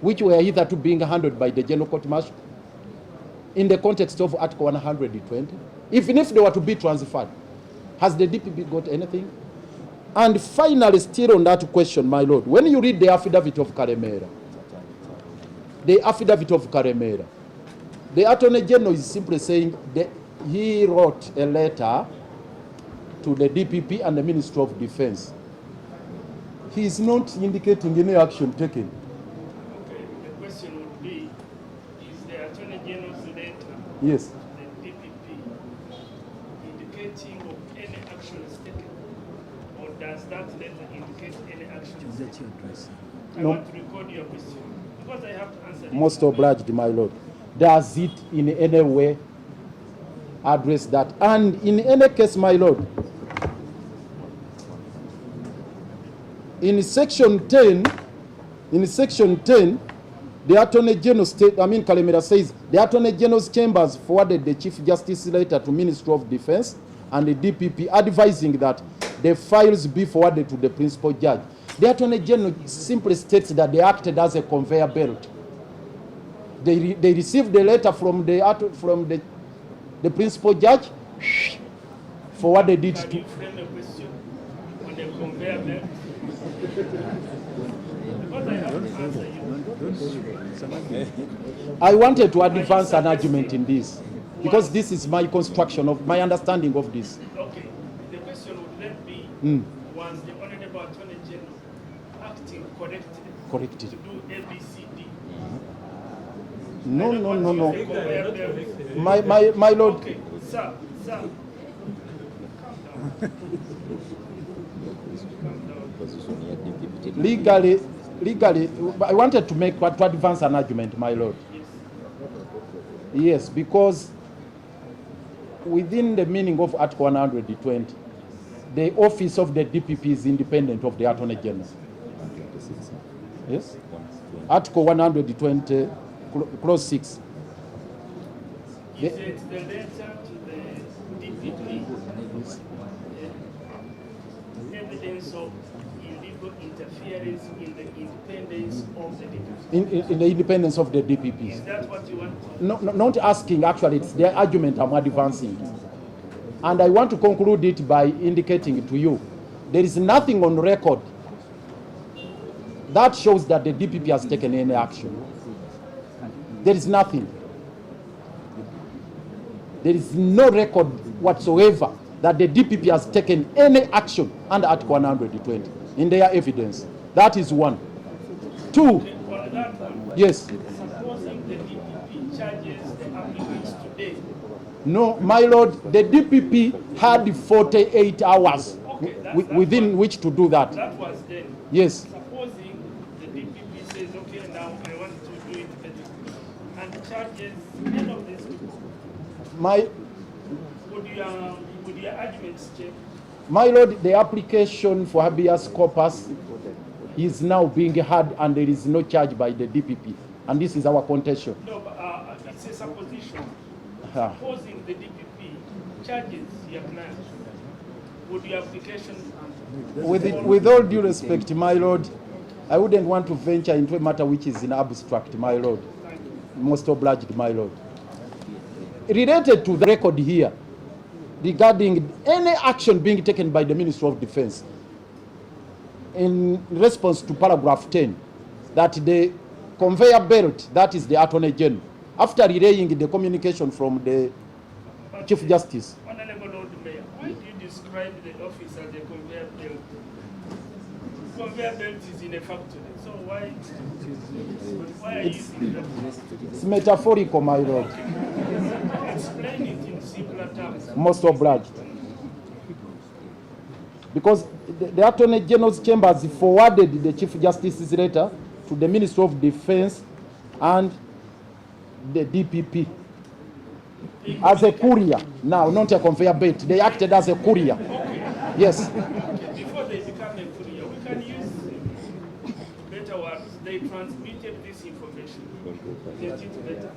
which were hitherto being handled by the General Court Martial, in the context of Article 120? Even if they were to be transferred, has the DPP got anything? And finally, still on that question, my lord, when you read the affidavit of Karemera, the Attorney General is simply saying that he wrote a letter to the DPP and the Ministry of Defense. He is not indicating any action taken. okay, the question would be, is the Attorney General's letter Yes. to the DPP indicating of any actions taken? Or does that letter indicate any actions taken? I No. want to record your question because I have to answer it. Most obliged, my lord. Does it in any way address that? And in any case, my lord, in section 10, the Attorney General Karemera says the Attorney General's chambers forwarded the Chief Justice letter to Ministry of Defense and the DPP advising that the files be forwarded to the principal judge. The Attorney General simply states that they acted as a conveyor belt. They received the letter from the principal judge, forwarded it Can to. you frame a question on the conveyor belt? Because I have to answer you. I wanted to advance an argument in this because this is my construction of my understanding of this. Okay, the question would then be, was the Honorable Attorney General acting correctly to do ABCD? No. Conveyor belt. My lord, Okay, sir, calm down. legally, I wanted to advance an argument, my lord. Yes, because within the meaning of Article 120, the office of the DPP is independent of the Attorney General. Yes? Article 120, clause 6. Is it the letter to the DPP evidence of illegal interference in the independence of the DPP? In the independence of the DPP. Is that what you want to? No, not asking, actually, it's the argument I'm advancing. And I want to conclude it by indicating to you, there is nothing on record that shows that the DPP has taken any action. There is nothing. There is no record whatsoever that the DPP has taken any action under Article 120 in their evidence. That is one. Two, On that one, yes. supposing the DPP charges the applicants today, No, my lord, the DPP had 48 hours Okay, that's within one. which to do that. that was then. Yes. Supposing the DPP says, okay, now I want to do it better, and charges any of these people, My, would your arguments, Chair? My Lord, the application for habeas corpus is now being heard and there is no charge by the DPP. And this is our contention. No, but it's a supposition. Ah. Supposing the DPP charges your client, would your application... With all due respect, my Lord, I wouldn't want to venture into a matter which is in abstract, my Lord. Most obliged, my Lord. Related to the record here, regarding any action being taken by the Ministry of Defense, in response to paragraph 10, that the conveyor belt, that is the Attorney General, after relaying the communication from the Chief Justice. Honorable Lord Mayor, why do you describe the office as a conveyor belt? Conveyor belt is in a factory, so why are you using that? It's metaphorical, my Lord. Explain it in simpler terms. Most obliged. Because the Attorney General's Chamber has forwarded the Chief Justice's letter to the Ministry of Defense and the DPP as a courier. Now, not a conveyor belt. They acted as a courier. Yes. Before they become a courier, we can use better words. They transmitted this information. Get it better?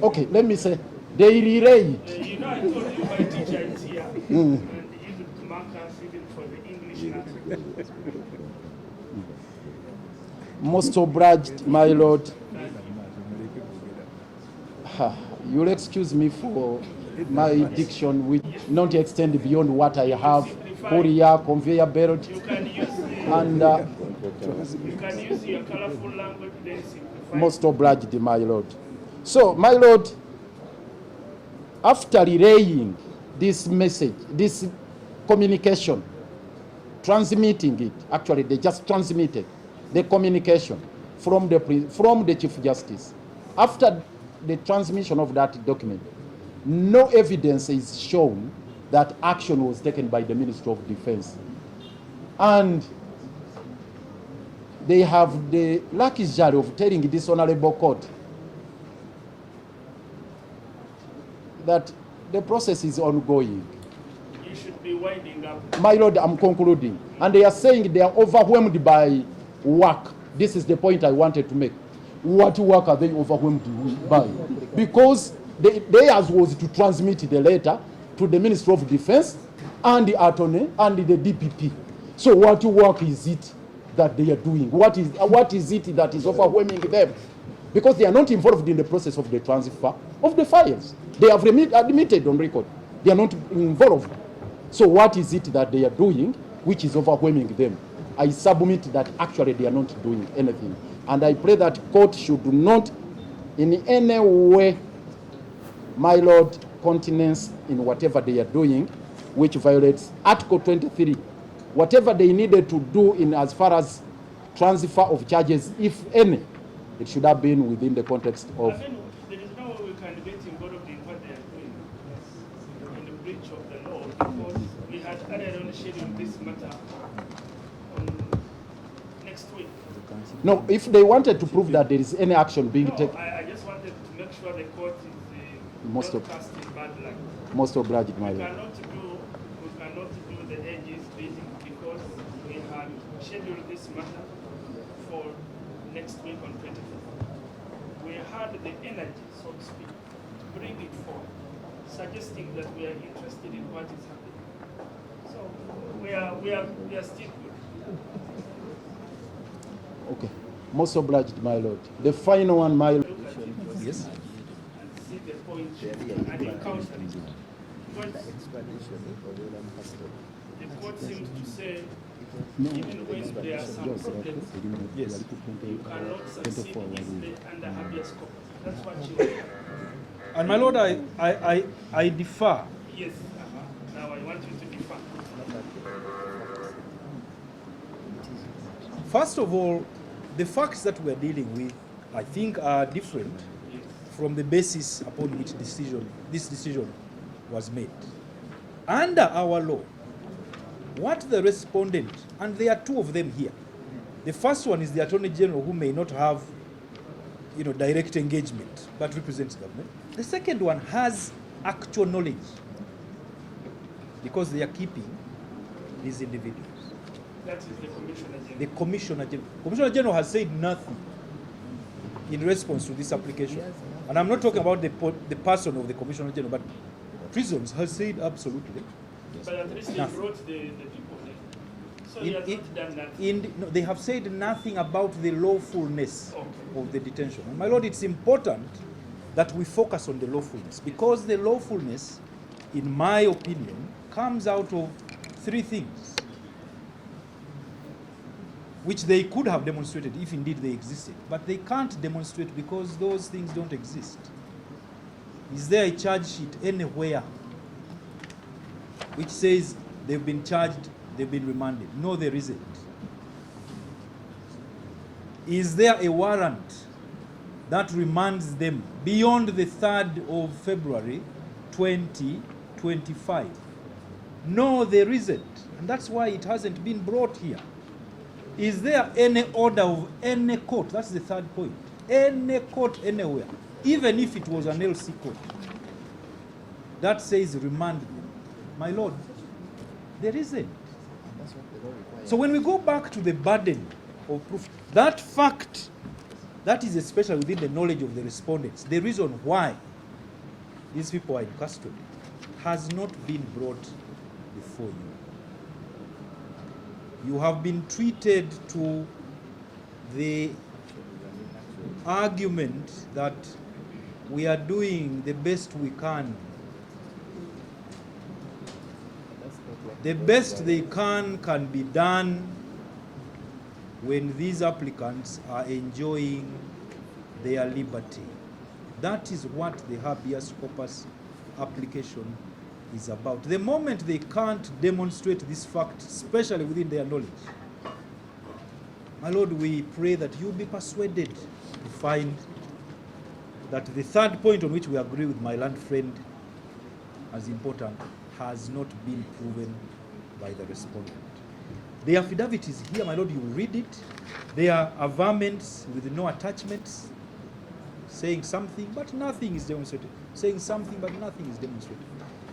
Okay, let me say, they relay. You know, I told you my teacher is here. And he used markers even for the English language. Most obliged, my Lord. You'll excuse me for my diction, which not extend beyond what I have. Courier, conveyor belt, You can use and your colorful language, then simplify. most obliged, my Lord. So, my Lord, after relaying this message, this communication, transmitting it, actually they just transmitted the communication from the Chief Justice. After the transmission of that document, no evidence is shown that action was taken by the Ministry of Defense. And they have the luxury of telling this honorable court that the process is ongoing. You should be winding up. My Lord, I'm concluding. And they are saying they are overwhelmed by work. This is the point I wanted to make. What work are they overwhelmed by? Because theirs was to transmit the letter to the Ministry of Defense and the Attorney and the DPP. So what work is it that they are doing? What is it that is overwhelming them? Because they are not involved in the process of the transfer of the files. They have admitted on record. They are not involved. So what is it that they are doing which is overwhelming them? I submit that actually they are not doing anything. And I pray that court should not in any way, my Lord, countenance in whatever they are doing, which violates Article 23. Whatever they needed to do in as far as transfer of charges, if any, it should have been within the context of... I mean, there is no way we can get involved in what they are doing in the breach of the law, because we had added on schedule this matter on next week. No, if they wanted to prove that there is any action being No, taken... I just wanted to make sure the court is Most not of- casting bad light. Most obliged, my We Lord. cannot do the edges bidding because we had scheduled this matter for next week on 25th. We had the energy, so to speak, to bring it forward, suggesting that we are interested in what is happening. So we are still good. Okay. Most obliged, my Lord. The final one, my Lord. Look at it Yes. and see the point and encounter it. Because the court seems to say even when there are some problems, Yes. you cannot succeed easily under habeas corpus. That's what you want. And my Lord, I defer. Yes. Now I want you to define. First of all, the facts that we're dealing with, I think, are different from the basis upon which this decision was made. Under our law, what the respondent, and there are two of them here. The first one is the Attorney General, who may not have direct engagement, but represents government. The second one has actual knowledge, because they are keeping these individuals. That is the Commissioner General. The Commissioner General. Commissioner General has said nothing in response to this application. And I'm not talking about the person of the Commissioner General, but prisons has said absolutely. But at least they Nothing. brought the people there. So they have not done nothing. No, they have said nothing about the lawfulness Okay. of the detention. And my Lord, it's important that we focus on the lawfulness, because the lawfulness, in my opinion, comes out of three things, which they could have demonstrated if indeed they existed, but they can't demonstrate because those things don't exist. Is there a charge sheet anywhere which says they've been charged, they've been remanded? No, there isn't. Is there a warrant that remands them beyond the 3rd of February 2025? No, there isn't. And that's why it hasn't been brought here. Is there any order of any court? That's the third point. Any court anywhere, even if it was an LC court, that says remand them. My Lord, there isn't. So when we go back to the burden of proof, that fact, that is especially within the knowledge of the respondents, the reason why these people are in custody has not been brought before you. You have been treated to the argument that we are doing the best we can. The best they can be done when these applicants are enjoying their liberty. That is what the Habeas Corpus application is about. The moment they can't demonstrate this fact, especially within their knowledge, my Lord, we pray that you be persuaded to find that the third point on which we agree with my learned friend as important has not been proven by the respondent. The affidavit is here, my Lord, you will read it. There are averments with no attachments, saying something but nothing is demonstrated, saying something but nothing is demonstrated.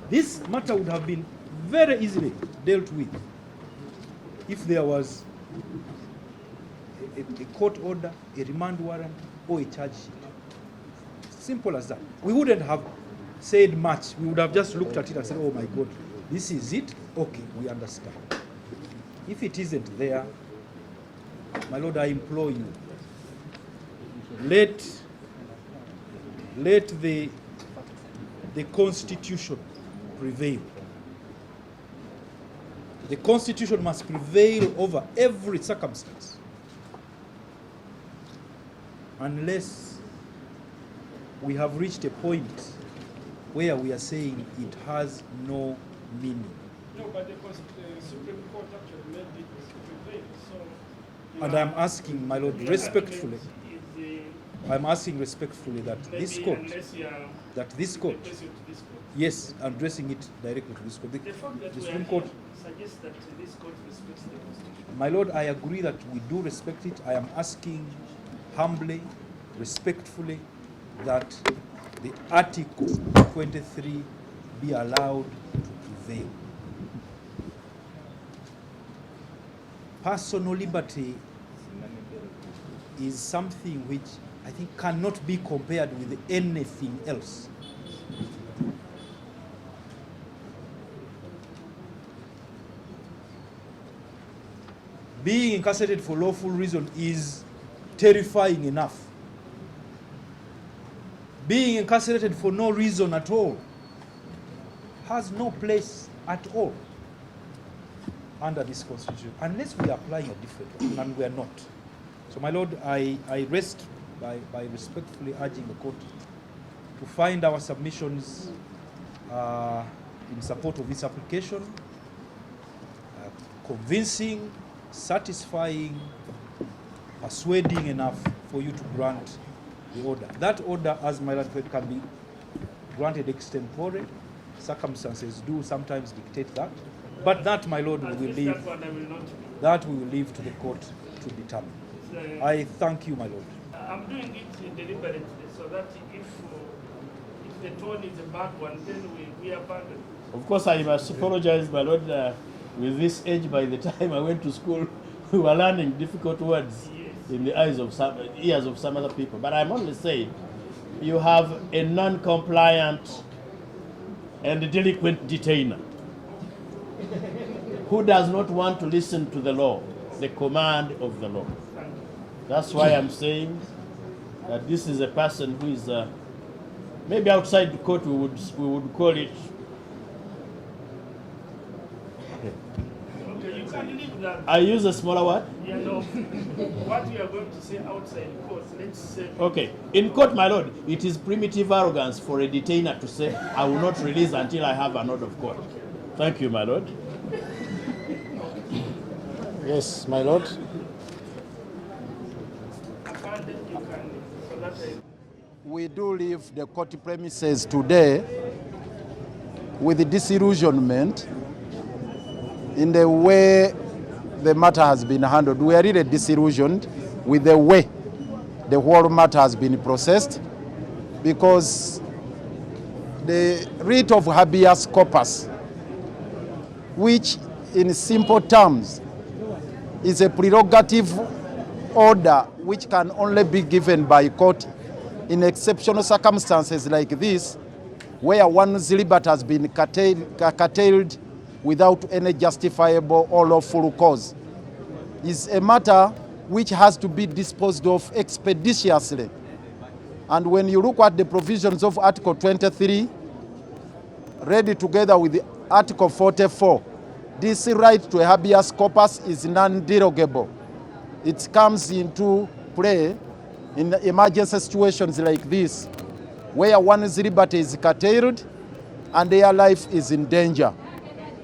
This matter would have been very easily dealt with if there was a court order, a remand warrant, or a charge sheet. Simple as that. We wouldn't have said much. We would have just looked at it and said, oh my God, this is it? Okay, we understand. If it isn't there, my Lord, I implore you, let the Constitution prevail. The Constitution must prevail over every circumstance, unless we have reached a point where we are saying it has no meaning. No, but the Supreme Court actually made it prevail. So, And I'm asking, my Lord, the respectfully, argument is, I'm asking respectfully that this maybe court, unless you are this court, addressing to this court. yes, addressing it directly to this court. The fact that The we are Supreme here Court, suggests that this court respects the Constitution. my Lord, I agree that we do respect it. I am asking humbly, respectfully, that the Article 23 be allowed to prevail. Personal liberty is something which I think cannot be compared with anything else. Being incarcerated for lawful reason is terrifying enough. Being incarcerated for no reason at all has no place at all under this Constitution, unless we are applying a different one, and we are not. So, my Lord, I rest by respectfully urging the court to find our submissions in support of this application convincing, satisfying, persuading enough for you to grant the order. That order, as my Lord, can be granted extempore. Circumstances do sometimes dictate that. But that, my Lord, we will leave. That one I will not do. That we will leave to the court to determine. I thank you, my Lord. I'm doing it deliberately so that if the tone is a bad one, then we abandon it. Of course, I must apologize, my lord. With this age, by the time I went to school, we were learning difficult words in the ears of some other people. But I'm only saying, you have a non-compliant and delinquent detainer who does not want to listen to the law, the command of the law. That's why I'm saying that this is a person who is maybe outside the court we would call it. Okay, you can leave that. I use a smaller word. Yeah, no. What we are going to say outside court, let's say. Okay, in court, my lord, it is primitive arrogance for a detainer to say, I will not release until I have an order of court. Thank you, my lord. Yes, my lord. We do leave the court premises today with disillusionment in the way the matter has been handled. We are really disillusioned with the way the whole matter has been processed, because the writ of Habeas Corpus, which in simple terms is a prerogative order which can only be given by court in exceptional circumstances like this, where one's liberty has been curtailed without any justifiable or lawful cause, is a matter which has to be disposed of expeditiously. And when you look at the provisions of Article 23, read together with the Article 44, this right to a habeas corpus is non-derogable. It comes into play in emergency situations like this, where one's liberty is curtailed and their life is in danger.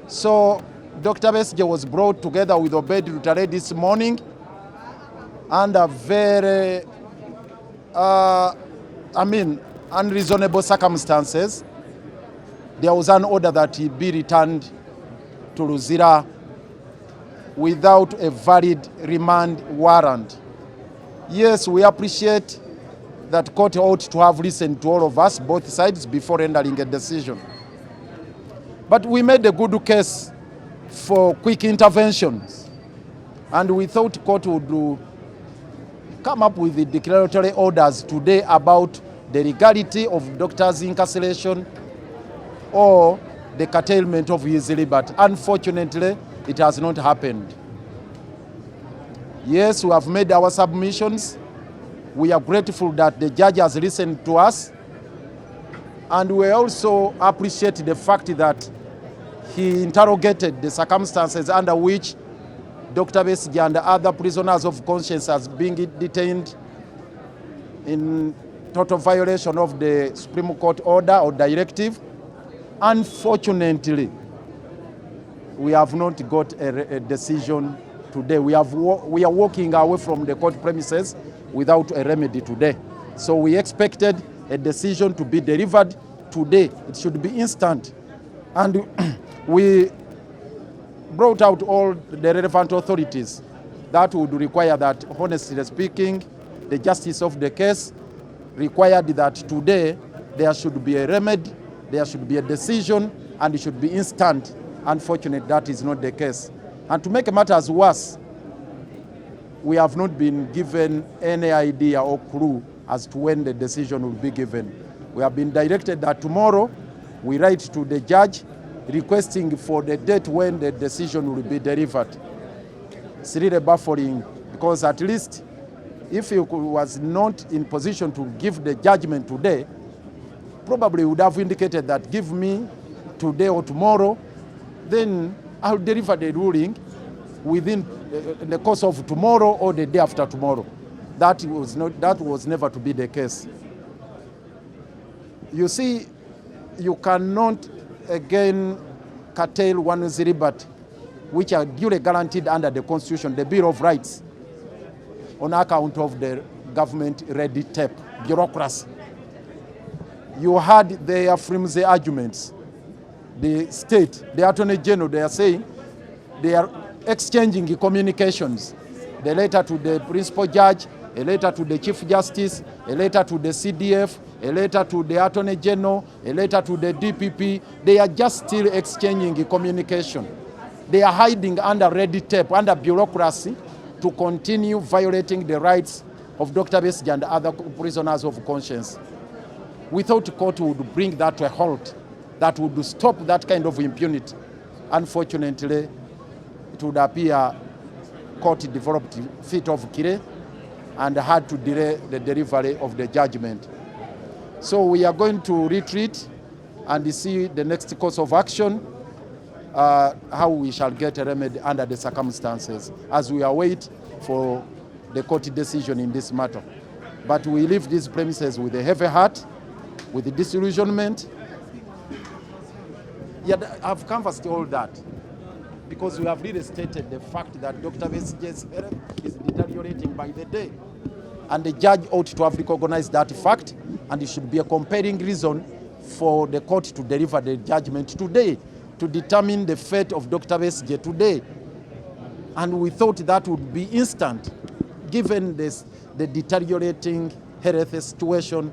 So Dr. Besigye was brought together with Obeid Lutale this morning under very, unreasonable circumstances. There was an order that he be returned to Luzira without a valid remand warrant. Yes, we appreciate that court ought to have listened to all of us, both sides, before rendering a decision. But we made a good case for quick interventions, and we thought court would come up with the declaratory orders today about the legality of doctor's incarceration or the curtailment of his liberty. Unfortunately, it has not happened. Yes, we have made our submissions. We are grateful that the judge has listened to us, and we also appreciate the fact that he interrogated the circumstances under which Dr. Besigye and other prisoners of conscience are being detained in total violation of the Supreme Court order or directive. Unfortunately, we have not got a decision today. We are walking away from the court premises without a remedy today. So we expected a decision to be delivered today. It should be instant. And we brought out all the relevant authorities that would require that, honestly speaking, the justice of the case required that today there should be a remedy, there should be a decision, and it should be instant. Unfortunately, that is not the case. And to make matters worse, we have not been given any idea or clue as to when the decision will be given. We have been directed that tomorrow we write to the judge requesting for the date when the decision will be delivered. It's really baffling, because at least if he was not in position to give the judgment today, probably would have indicated that give me today or tomorrow, then I'll deliver the ruling within the course of tomorrow or the day after tomorrow. That was never to be the case. You see, you cannot again curtail one's liberty, which are duly guaranteed under the Constitution, the Bill of Rights, on account of the government red tape, bureaucracy. You heard their flimsy arguments. The state, the Attorney General, they are saying they are exchanging communications. The letter to the principal judge, a letter to the Chief Justice, a letter to the CDF, a letter to the Attorney General, a letter to the DPP. They are just still exchanging communication. They are hiding under red tape, under bureaucracy, to continue violating the rights of Dr. Besigye and other prisoners of conscience. We thought court would bring that to a halt, that would stop that kind of impunity. Unfortunately, it would appear court developed fit of kire and had to delay the delivery of the judgment. So we are going to retreat and see the next course of action, how we shall get a remedy under the circumstances as we await for the court decision in this matter. But we leave these premises with a heavy heart, with disillusionment. Yeah, I've canvassed all that because we have really stated the fact that Dr. Besigye's health is deteriorating by the day. And the judge ought to have recognized that fact, and it should be a compelling reason for the court to deliver the judgment today, to determine the fate of Dr. Besigye today. And we thought that would be instant, given the deteriorating health situation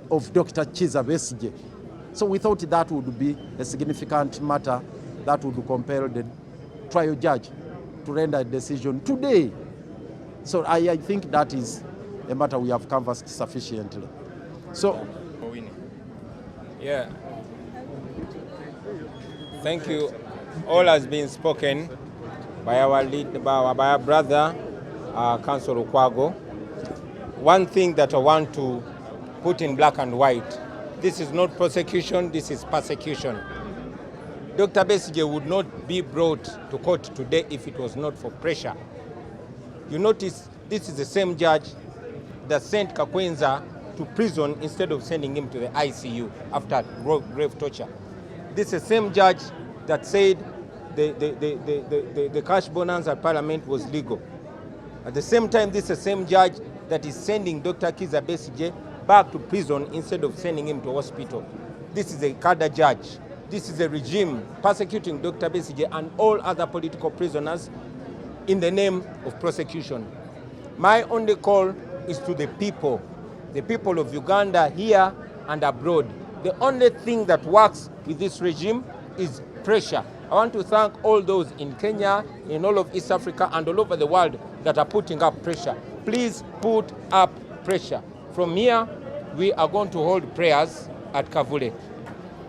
of Dr. Kiiza Besigye. So we thought that would be a significant matter that would compel the trial judge to render a decision today. So I think that is a matter we have canvassed sufficiently. So, yeah. Thank you. All has been spoken by our lead, by our brother, Councillor Okwago. One thing that I want to put in black and white: this is not prosecution, this is persecution. Dr. Besigye would not be brought to court today if it was not for pressure. You notice this is the same judge that sent Kakwenza to prison instead of sending him to the ICU after grave torture. This is the same judge that said the cash bonanza at Parliament was legal. At the same time, this is the same judge that is sending Dr. Kiiza Besigye back to prison instead of sending him to hospital. This is a cadre judge. This is a regime persecuting Dr. Besigye and all other political prisoners in the name of prosecution. My only call is to the people of Uganda here and abroad. The only thing that works with this regime is pressure. I want to thank all those in Kenya, in all of East Africa, and all over the world that are putting up pressure. Please put up pressure. From here, we are going to hold prayers at Kavule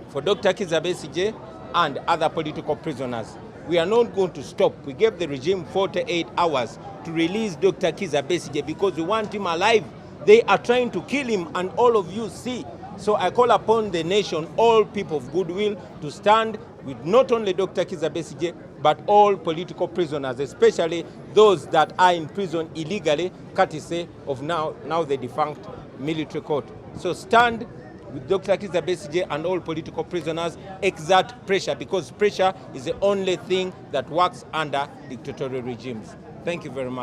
for Dr. Kiiza Besigye and other political prisoners. We are not going to stop. We gave the regime 48 hours to release Dr. Kiiza Besigye because we want him alive. They are trying to kill him, and all of you see. So I call upon the nation, all people of goodwill, to stand with not only Dr. Kiiza Besigye, but all political prisoners, especially those that are in prison illegally, courtesy of now the defunct military court. So stand with Dr. Kiiza Besigye and all political prisoners, exert pressure, because pressure is the only thing that works under dictatorial regimes. Thank you very much.